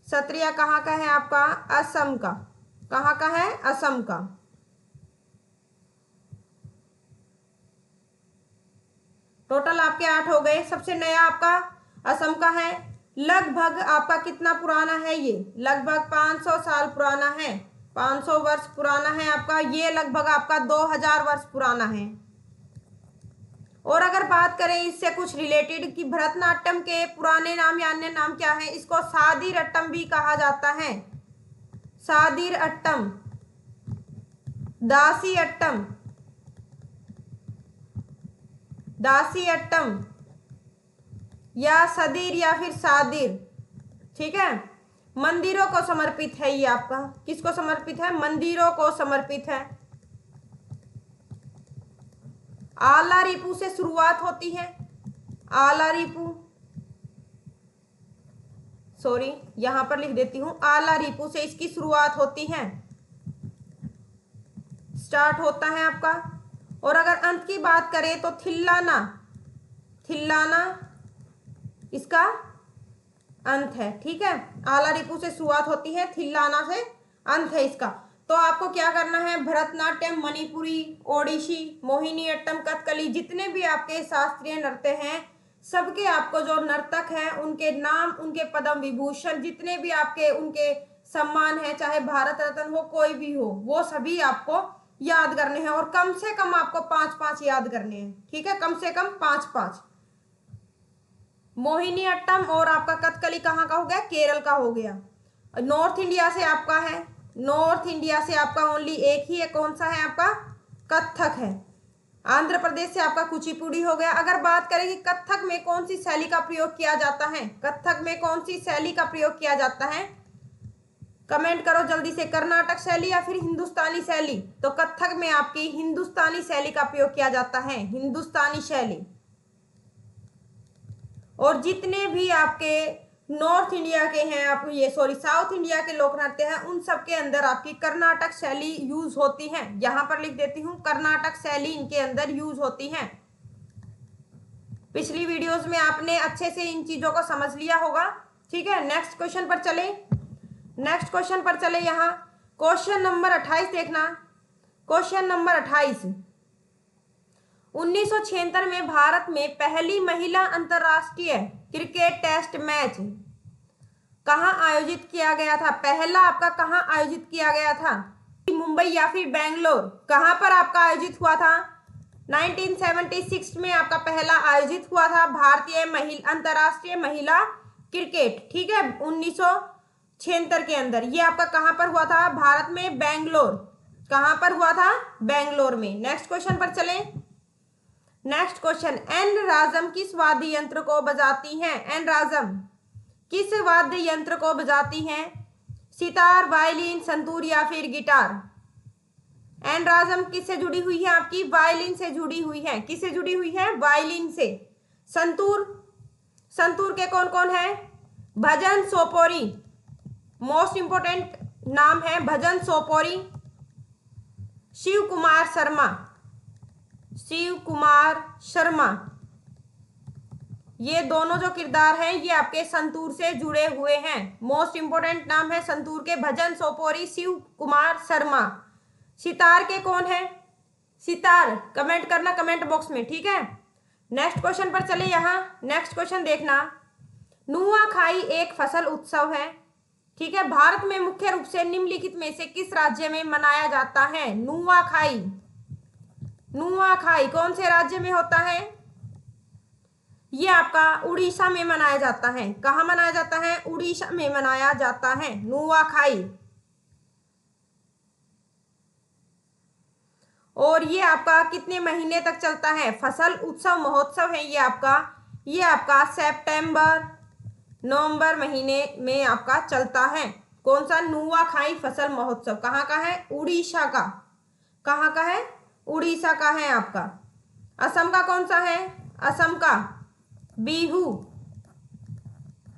सत्रिया कहाँ का है आपका? असम का। कहाँ का है? असम का। टोटल आपके 8 हो गए। सबसे नया आपका असम का है। लगभग आपका कितना पुराना है ये? लगभग 500 साल पुराना है। 500 वर्ष पुराना है आपका ये। लगभग आपका 2000 वर्ष पुराना है। और अगर बात करें इससे कुछ रिलेटेड कि भरतनाट्यम के पुराने नाम या अन्य नाम क्या है, इसको सादिर अट्टम भी कहा जाता है। सादिर अट्टम, दासी अट्टम, दासी अट्टम या सदीर या फिर सादिर। ठीक है, मंदिरों को समर्पित है ये आपका। किसको समर्पित है? मंदिरों को समर्पित है। आला रिपू से शुरुआत होती है। आला रिपू, सॉरी यहां पर लिख देती हूं, आला रिपू से इसकी शुरुआत होती है, स्टार्ट होता है आपका। और अगर अंत की बात करें तो थिल्लाना, थिल्लाना इसका अंत है। ठीक है, आला रिपू से शुरुआत होती है, थिल्लाना से अंत है इसका। तो आपको क्या करना है? भरतनाट्यम, मणिपुरी, ओडिसी, मोहिनी अट्टम, कथकली, जितने भी आपके शास्त्रीय नृत्य हैं, सबके आपको जो नर्तक हैं उनके नाम, उनके पद्म विभूषण, जितने भी आपके उनके सम्मान है, चाहे भारत रत्न हो कोई भी हो, वो सभी आपको याद करने हैं। और कम से कम आपको 5-5 याद करने हैं। ठीक है, कम से कम 5-5। मोहिनी अट्टम और आपका कथकली कहाँ का हो गया? केरल का हो गया। नॉर्थ इंडिया से आपका है, नॉर्थ इंडिया से आपका ओनली एक ही है। कौन सा है आपका? कथक है। आंध्र प्रदेश से आपका कुचिपुड़ी हो गया। अगर बात करें कि कथक में कौन सी शैली का प्रयोग किया जाता है, कथक में कौन सी शैली का प्रयोग किया जाता है, कमेंट करो जल्दी से। कर्नाटक शैली या फिर हिंदुस्तानी शैली? तो कथक में आपकी हिंदुस्तानी शैली का प्रयोग किया जाता है, हिंदुस्तानी शैली। और जितने भी आपके नॉर्थ इंडिया के हैं, आप ये सॉरी साउथ इंडिया के लोक नृत्य हैं, उन सब के अंदर आपकी कर्नाटक शैली यूज होती है। यहां पर लिख देती हूं, कर्नाटक शैली इनके अंदर यूज होती है। पिछली वीडियोस में आपने अच्छे से इन चीजों को समझ लिया होगा। ठीक है, नेक्स्ट क्वेश्चन पर चले। नेक्स्ट क्वेश्चन पर चले। यहाँ क्वेश्चन नंबर 28 देखना। क्वेश्चन नंबर 28, 1976 में भारत में पहली महिला अंतरराष्ट्रीय क्रिकेट टेस्ट मैच कहाँ आयोजित किया गया था? पहला आपका कहाँ आयोजित किया गया था? मुंबई या फिर बेंगलोर? कहाँ पर आपका आयोजित हुआ था? 1976 में आपका पहला आयोजित हुआ था भारतीय अंतर्राष्ट्रीय महिला क्रिकेट, ठीक है, 1976 के अंदर। ये आपका कहाँ पर हुआ था? भारत में बेंगलोर। कहाँ पर हुआ था? बेंगलोर में। नेक्स्ट क्वेश्चन पर चलें। नेक्स्ट क्वेश्चन, एन राजम किस वाद्य यंत्र को बजाती हैं? एन राजम किस वाद्य यंत्र को बजाती हैं? सितार, वायलिन, संतूर या फिर गिटार? एन राजम किससे जुड़ी हुई है? आपकी वायलिन से जुड़ी हुई है। किससे जुड़ी हुई है? वायलिन से। संतूर, संतूर के कौन कौन है? भजन सोपोरी, मोस्ट इंपोर्टेंट नाम है भजन सोपोरी। शिव कुमार शर्मा, शिव कुमार शर्मा, ये दोनों जो किरदार हैं ये आपके संतूर से जुड़े हुए हैं। मोस्ट इंपोर्टेंट नाम है संतूर के भजन सोपोरी, शिव कुमार शर्मा। सितार के कौन है? सितार कमेंट करना कमेंट बॉक्स में, ठीक है। नेक्स्ट क्वेश्चन पर चले। यहाँ नेक्स्ट क्वेश्चन देखना, नुआखाई एक फसल उत्सव है, ठीक है, भारत में मुख्य रूप से निम्नलिखित में से किस राज्य में मनाया जाता है? नुआखाई, नुआखाई कौन से राज्य में होता है? ये आपका उड़ीसा में मनाया जाता है। कहाँ मनाया जाता है? उड़ीसा में मनाया जाता है नुआखाई। और ये आपका कितने महीने तक चलता है? फसल उत्सव महोत्सव है ये आपका सितंबर नवंबर महीने में आपका चलता है। कौन सा? नुआखाई फसल महोत्सव। कहाँ का है? उड़ीसा का। कहाँ का है? उड़ीसा का है आपका। असम का कौन सा है? असम का बिहू,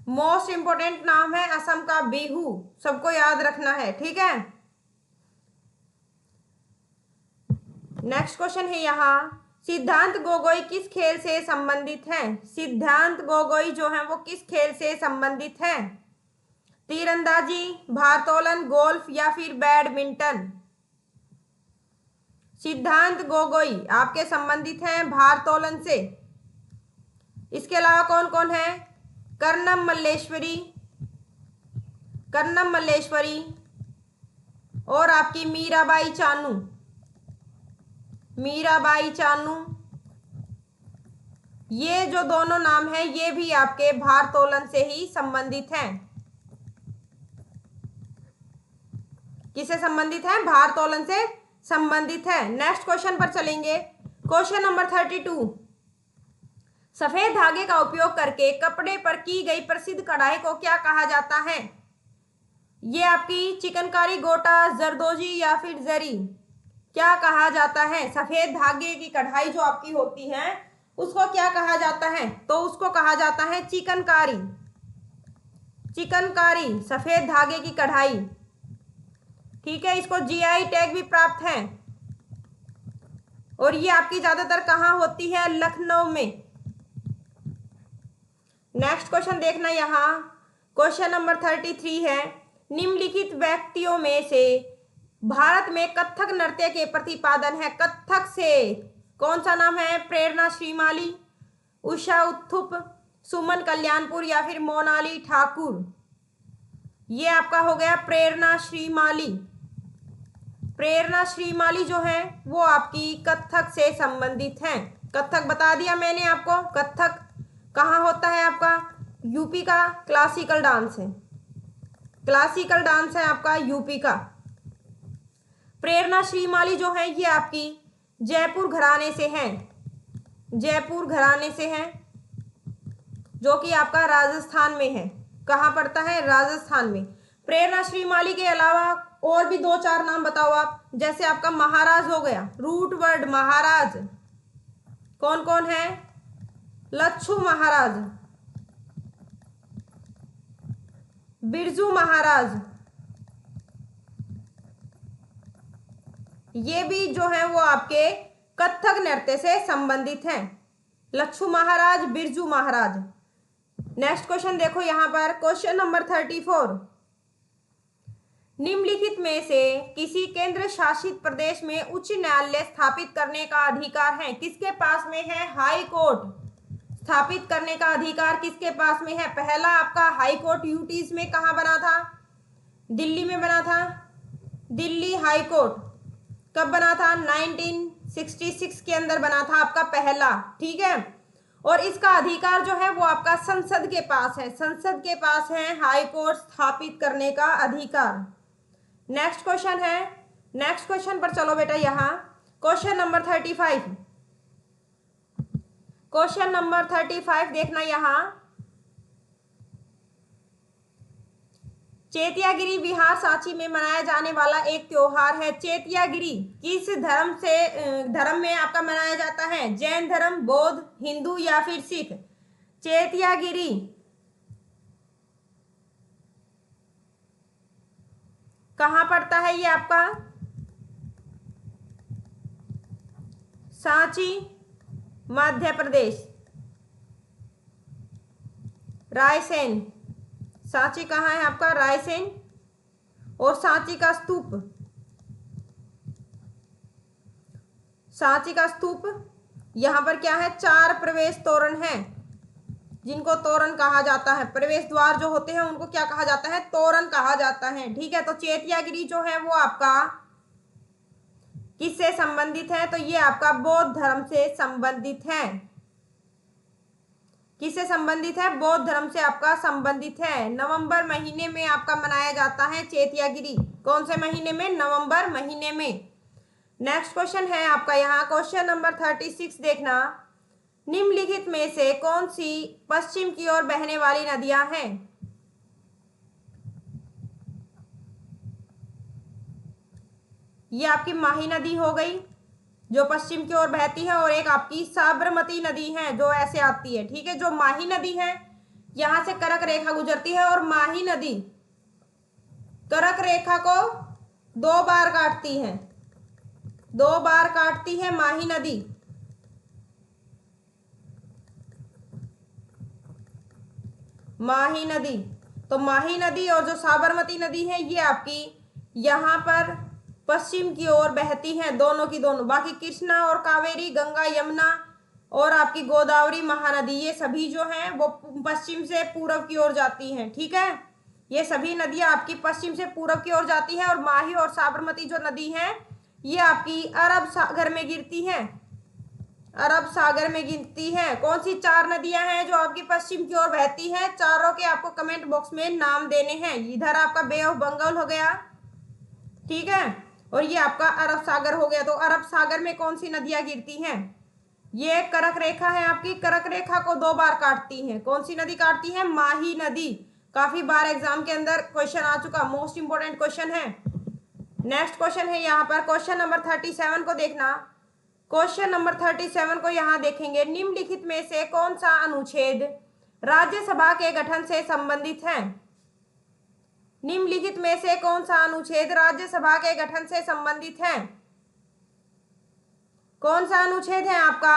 मोस्ट इंपोर्टेंट नाम है असम का बिहू, सबको याद रखना है, ठीक है। नेक्स्ट क्वेश्चन है यहाँ, सिद्धांत गोगोई किस खेल से संबंधित है? सिद्धांत गोगोई जो है वो किस खेल से संबंधित है? तीरंदाजी, भारोत्तोलन, गोल्फ या फिर बैडमिंटन? सिद्धांत गोगोई आपके संबंधित हैं भारोत्तोलन से। इसके अलावा कौन कौन है? कर्णम मल्लेश्वरी, कर्णम मल्लेश्वरी और आपकी मीराबाई चानू, मीराबाई चानू, ये जो दोनों नाम हैं ये भी आपके भारोत्तोलन से ही संबंधित हैं। किससे संबंधित है? भारोत्तोलन से संबंधित है। नेक्स्ट क्वेश्चन पर चलेंगे। क्वेश्चन नंबर 32, सफेद धागे का उपयोग करके कपड़े पर की गई प्रसिद्ध कढ़ाई को क्या कहा जाता है? ये आपकी चिकनकारी, गोटा, जरदोजी या फिर जरी? क्या कहा जाता है? सफेद धागे की कढ़ाई जो आपकी होती है उसको क्या कहा जाता है? तो उसको कहा जाता है चिकनकारी, चिकनकारी सफेद धागे की कढ़ाई, ठीक है। इसको जीआई टैग भी प्राप्त है और ये आपकी ज्यादातर कहाँ होती है? लखनऊ में। नेक्स्ट क्वेश्चन देखना यहाँ, क्वेश्चन नंबर 33 है, निम्नलिखित व्यक्तियों में से भारत में कथक नृत्य के प्रतिपादन है? कथक से कौन सा नाम है? प्रेरणा श्रीमाली, उषा उत्थुप, सुमन कल्याणपुर या फिर मोनाली ठाकुर? ये आपका हो गया प्रेरणा श्रीमाली। प्रेरणा श्रीमाली जो है वो आपकी कथक से संबंधित है। कथक बता दिया मैंने आपको। कथक कहाँ होता है? आपका यूपी का क्लासिकल डांस है, क्लासिकल डांस है आपका यूपी का। प्रेरणा श्रीमाली जो है ये आपकी जयपुर घराने से हैं, जयपुर घराने से हैं जो कि आपका राजस्थान में है। कहाँ पड़ता है? राजस्थान में। प्रेरणा श्रीमाली के अलावा और भी 2-4 नाम बताओ आप। जैसे आपका महाराज हो गया, रूट वर्ड महाराज, कौन कौन है? लच्छू महाराज, बिरजू महाराज, ये भी जो है वो आपके कथक नृत्य से संबंधित हैं। लच्छू महाराज, बिरजू महाराज। नेक्स्ट क्वेश्चन देखो यहाँ पर, क्वेश्चन नंबर 34, निम्नलिखित में से किसी केंद्र शासित प्रदेश में उच्च न्यायालय स्थापित करने का अधिकार है? किसके पास में है? हाई कोर्ट स्थापित करने का अधिकार किसके पास में है? पहला आपका हाई कोर्ट यूटीज में कहाँ बना था? दिल्ली में बना था। दिल्ली हाई कोर्ट कब बना था? 1966 के अंदर बना था आपका पहला, ठीक है। और इसका अधिकार जो है वो आपका संसद के पास है, संसद के पास है हाई कोर्ट स्थापित करने का अधिकार। नेक्स्ट क्वेश्चन है, नेक्स्ट क्वेश्चन पर चलो बेटा। यहाँ क्वेश्चन नंबर 35, क्वेश्चन नंबर 35 देखना। यहाँ चैत्यागिरी बिहार सांची में मनाया जाने वाला एक त्योहार है। चैत्यागिरी किस धर्म में आपका मनाया जाता है? जैन धर्म, बौद्ध, हिंदू या फिर सिख? चैत्यागिरी कहाँ पड़ता है ये आपका? सांची मध्य प्रदेश। रायसेन, सांची कहाँ है आपका? रायसेन। और सांची का स्तूप, सांची का स्तूप यहाँ पर क्या है? 4 प्रवेश तोरण है, जिनको तोरण कहा जाता है। प्रवेश द्वार जो होते हैं उनको क्या कहा जाता है? तोरण कहा जाता है, ठीक है। तो चैत्यागिरी जो है वो आपका किससे संबंधित है? तो ये आपका बौद्ध धर्म से संबंधित है। किससे संबंधित है? बौद्ध धर्म से आपका संबंधित है। नवंबर महीने में आपका मनाया जाता है चैत्यागिरी। कौन से महीने में? नवंबर महीने में। नेक्स्ट क्वेश्चन है आपका यहाँ क्वेश्चन नंबर 36 देखना। निम्नलिखित में से कौन सी पश्चिम की ओर बहने वाली नदियां हैं? ये आपकी माही नदी हो गई जो पश्चिम की ओर बहती है, और एक आपकी साबरमती नदी है जो ऐसे आती है, ठीक है। जो माही नदी है यहां से कर्क रेखा गुजरती है, और माही नदी कर्क रेखा को 2 बार काटती है, 2 बार काटती है माही नदी। माही नदी, तो माही नदी और जो साबरमती नदी है ये आपकी यहाँ पर पश्चिम की ओर बहती हैं, दोनों की दोनों। बाकी कृष्णा और कावेरी, गंगा, यमुना और आपकी गोदावरी, महानदी, ये सभी जो हैं वो पश्चिम से पूरब की ओर जाती हैं, ठीक है। ये सभी नदियां आपकी पश्चिम से पूरब की ओर जाती हैं। और माही और साबरमती जो नदी है ये आपकी अरब सागर में गिरती है, अरब सागर में गिरती है। कौन सी 4 नदियां हैं जो आपकी पश्चिम की ओर बहती हैं? चारों के आपको कमेंट बॉक्स में नाम देने हैं। इधर आपका बे ऑफ बंगाल हो गया, ठीक है, और ये आपका अरब सागर हो गया। तो अरब सागर में कौन सी नदियां गिरती हैं? ये कर्क रेखा है आपकी, कर्क रेखा को 2 बार काटती है। कौन सी नदी काटती है? माही नदी। काफी बार एग्जाम के अंदर क्वेश्चन आ चुका, मोस्ट इंपोर्टेंट क्वेश्चन है। नेक्स्ट क्वेश्चन है यहाँ पर क्वेश्चन नंबर 37 को देखना। क्वेश्चन नंबर 37 को यहाँ देखेंगे। निम्नलिखित में से कौन सा अनुच्छेद राज्यसभा के गठन से संबंधित है? निम्नलिखित में से कौन सा अनुच्छेद राज्यसभा के गठन से संबंधित है? कौन सा अनुच्छेद है आपका?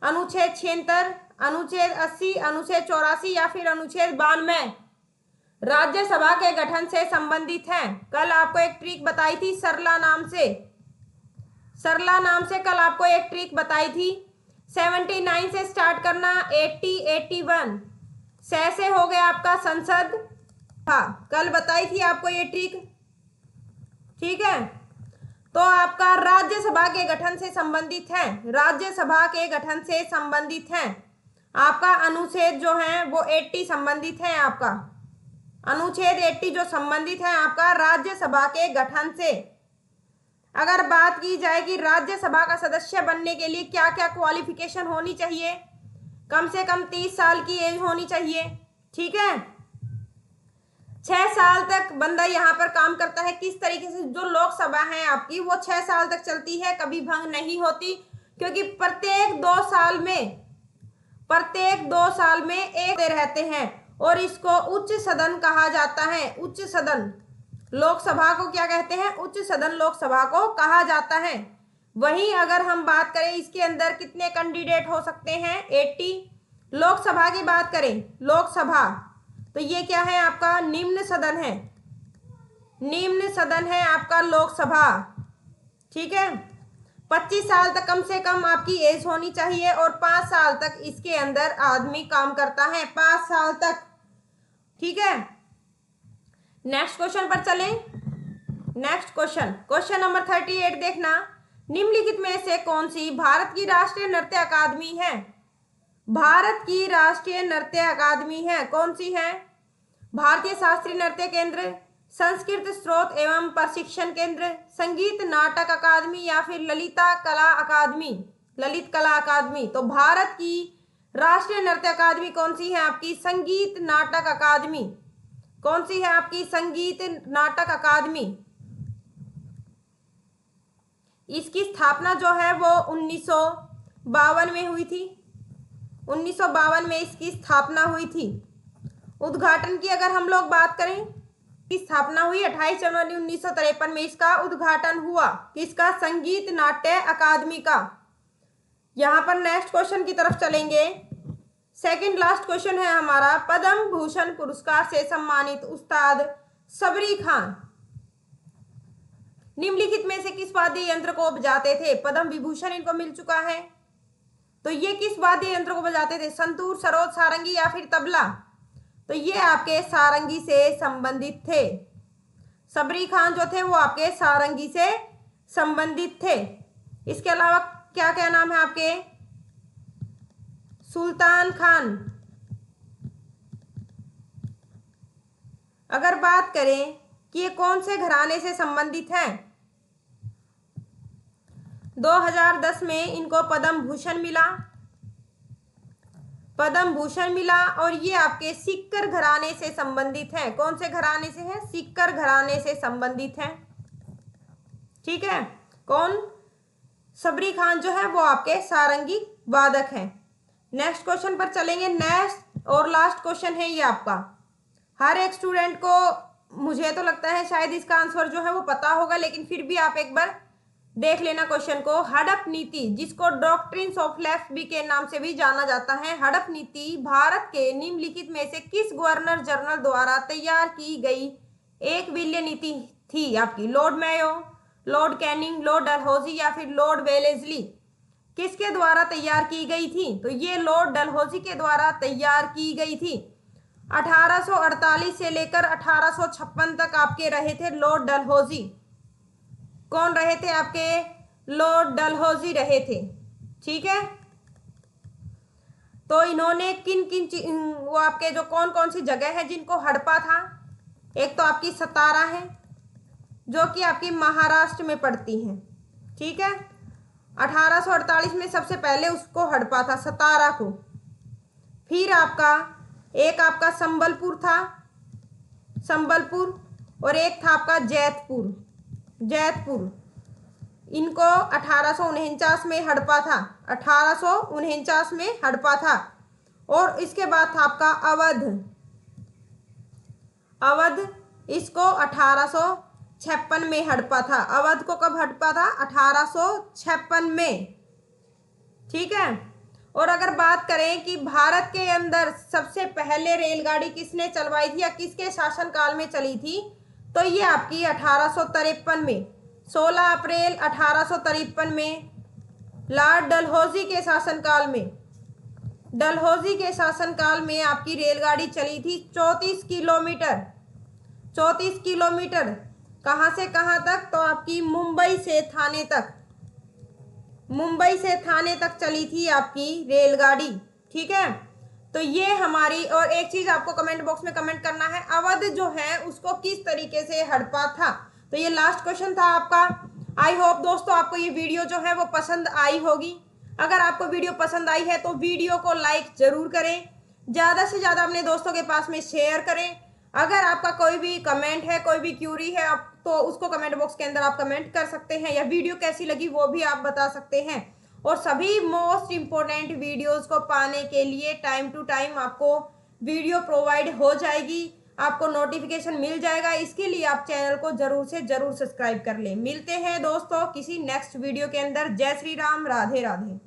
अनुच्छेद 76, अनुच्छेद 80, अनुच्छेद 84 या फिर अनुच्छेद 92 राज्यसभा के गठन से संबंधित है। कल आपको एक ट्रिक बताई थी सरला नाम से, सरला नाम से कल आपको एक ट्रिक बताई थी। 79 से स्टार्ट करना, 80, 81 से हो गया आपका संसद। हाँ, कल बताई थी आपको ये ट्रिक, ठीक है। तो आपका राज्यसभा के गठन से संबंधित है, राज्यसभा के गठन से संबंधित है। आपका अनुच्छेद जो है वो 80 संबंधित है। आपका अनुच्छेद 80 जो संबंधित है आपका राज्यसभा के गठन से। अगर बात की जाए कि राज्यसभा का सदस्य बनने के लिए क्या क्या क्वालिफिकेशन होनी चाहिए, कम से कम 30 साल की एज होनी चाहिए, ठीक है। 6 साल तक बंदा यहाँ पर काम करता है। किस तरीके से जो लोकसभा है आपकी वो 6 साल तक चलती है, कभी भंग नहीं होती, क्योंकि प्रत्येक 2 साल में एक रहते हैं, और इसको उच्च सदन कहा जाता है। उच्च सदन, लोकसभा को क्या कहते हैं? उच्च सदन लोकसभा को कहा जाता है। वहीं अगर हम बात करें इसके अंदर कितने कैंडिडेट हो सकते हैं? 80। लोकसभा की बात करें, लोकसभा, तो ये क्या है आपका? निम्न सदन है, निम्न सदन है आपका लोकसभा, ठीक है। 25 साल तक कम से कम आपकी एज होनी चाहिए, और 5 साल तक इसके अंदर आदमी काम करता है, 5 साल तक, ठीक है। नेक्स्ट क्वेश्चन पर चलें। नेक्स्ट क्वेश्चन, क्वेश्चन नंबर 38 देखना। निम्नलिखित में से कौन सी भारत की राष्ट्रीय नृत्य अकादमी है? भारत की राष्ट्रीय नृत्य अकादमी है, कौन सी है? भारतीय शास्त्रीय नृत्य केंद्र, संस्कृत स्रोत एवं प्रशिक्षण केंद्र, संगीत नाटक अकादमी या फिर ललिता कला अकादमी, ललित कला अकादमी। तो भारत की राष्ट्रीय नृत्य अकादमी कौन सी है आपकी? संगीत नाटक अकादमी। कौन सी है आपकी? संगीत नाटक अकादमी। इसकी स्थापना जो है वो 1952 में हुई थी। 1952 में इसकी स्थापना हुई थी। उद्घाटन की अगर हम लोग बात करें, की स्थापना हुई 28 जनवरी 1953 में। इसका उद्घाटन हुआ किसका? संगीत नाट्य अकादमी का। यहां पर नेक्स्ट क्वेश्चन की तरफ चलेंगे। सेकंड लास्ट क्वेश्चन है हमारा, पद्म भूषण पुरस्कार से सम्मानित उस्ताद सबरी खान निम्नलिखित में से किस वाद्य यंत्र को बजाते थे? पद्म विभूषण इनको मिल चुका है, तो ये किस वाद्य यंत्र को बजाते थे? संतूर, सरोद, सारंगी या फिर तबला? तो ये आपके सारंगी से संबंधित थे। सबरी खान जो थे वो आपके सारंगी से संबंधित थे। इसके अलावा क्या क्या नाम है आपके? सुल्तान खान। अगर बात करें कि ये कौन से घराने से संबंधित हैं, 2010 में इनको पद्म भूषण मिला, पद्म भूषण मिला। और ये आपके सिक्कर घराने से संबंधित हैं। कौन से घराने से हैं? सिक्कर घराने से संबंधित हैं। ठीक है, कौन? सबरी खान जो है वो आपके सारंगी वादक हैं। नेक्स्ट क्वेश्चन पर चलेंगे। नेक्स्ट और लास्ट क्वेश्चन है ये आपका। हर एक स्टूडेंट को मुझे तो लगता है शायद इसका आंसर जो है वो पता होगा, लेकिन फिर भी आप एक बार देख लेना क्वेश्चन को। हड़प नीति, जिसको डॉक्ट्रिन्स ऑफ लेफ्ट के नाम से भी जाना जाता है, हड़प नीति भारत के निम्नलिखित में से किस गवर्नर जनरल द्वारा तैयार की गई एक विलय नीति थी आपकी? Lord Mayo, Lord Canning, Lord Dalhousie या फिर लॉर्ड वेलेस्ली? किसके द्वारा तैयार की गई थी? तो ये लॉर्ड डलहौजी के द्वारा तैयार की गई थी। 1848 से लेकर 1856 तक आपके रहे थे लॉर्ड डलहौजी। कौन रहे थे आपके? लॉर्ड डलहौजी रहे थे। ठीक है, तो इन्होंने किन किन वो आपके जो कौन कौन सी जगह है जिनको हड़पा था? एक तो आपकी सतारा है जो कि आपकी महाराष्ट्र में पड़ती है। ठीक है, 1848 में सबसे पहले उसको हड़पा था, सतारा को। फिर आपका एक आपका संबलपुर था, संबलपुर, और एक था आपका जैतपुर, जैतपुर। इनको 1849 में हड़पा था, 1849 में हड़पा था। और इसके बाद था आपका अवध, अवध इसको 1856 में हड़पा था। अवध को कब हड़पा था? 1856 में। ठीक है, और अगर बात करें कि भारत के अंदर सबसे पहले रेलगाड़ी किसने चलवाई थी या किसके शासनकाल में चली थी, तो ये आपकी 1853 में, 16 अप्रैल 1853 में लॉर्ड डलहौजी के शासनकाल में, डलहौजी के शासनकाल में आपकी रेलगाड़ी चली थी 34 किलोमीटर, 34 किलोमीटर। कहाँ से कहाँ तक? तो आपकी मुंबई से थाने तक, मुंबई से थाने तक चली थी आपकी रेलगाड़ी। ठीक है, तो ये हमारी। और एक चीज आपको कमेंट बॉक्स में कमेंट करना है, अवध जो है उसको किस तरीके से हड़पा था। तो ये लास्ट क्वेश्चन था आपका। आई होप दोस्तों आपको ये वीडियो जो है वो पसंद आई होगी। अगर आपको वीडियो पसंद आई है तो वीडियो को लाइक जरूर करें, ज़्यादा से ज़्यादा अपने दोस्तों के पास में शेयर करें। अगर आपका कोई भी कमेंट है, कोई भी क्यूरी है, आप तो उसको कमेंट बॉक्स के अंदर आप कमेंट कर सकते हैं, या वीडियो कैसी लगी वो भी आप बता सकते हैं। और सभी मोस्ट इम्पोर्टेंट वीडियोस को पाने के लिए टाइम टू टाइम आपको वीडियो प्रोवाइड हो जाएगी, आपको नोटिफिकेशन मिल जाएगा। इसके लिए आप चैनल को जरूर से जरूर सब्सक्राइब कर लें। मिलते हैं दोस्तों किसी नेक्स्ट वीडियो के अंदर। जय श्री राम, राधे राधे।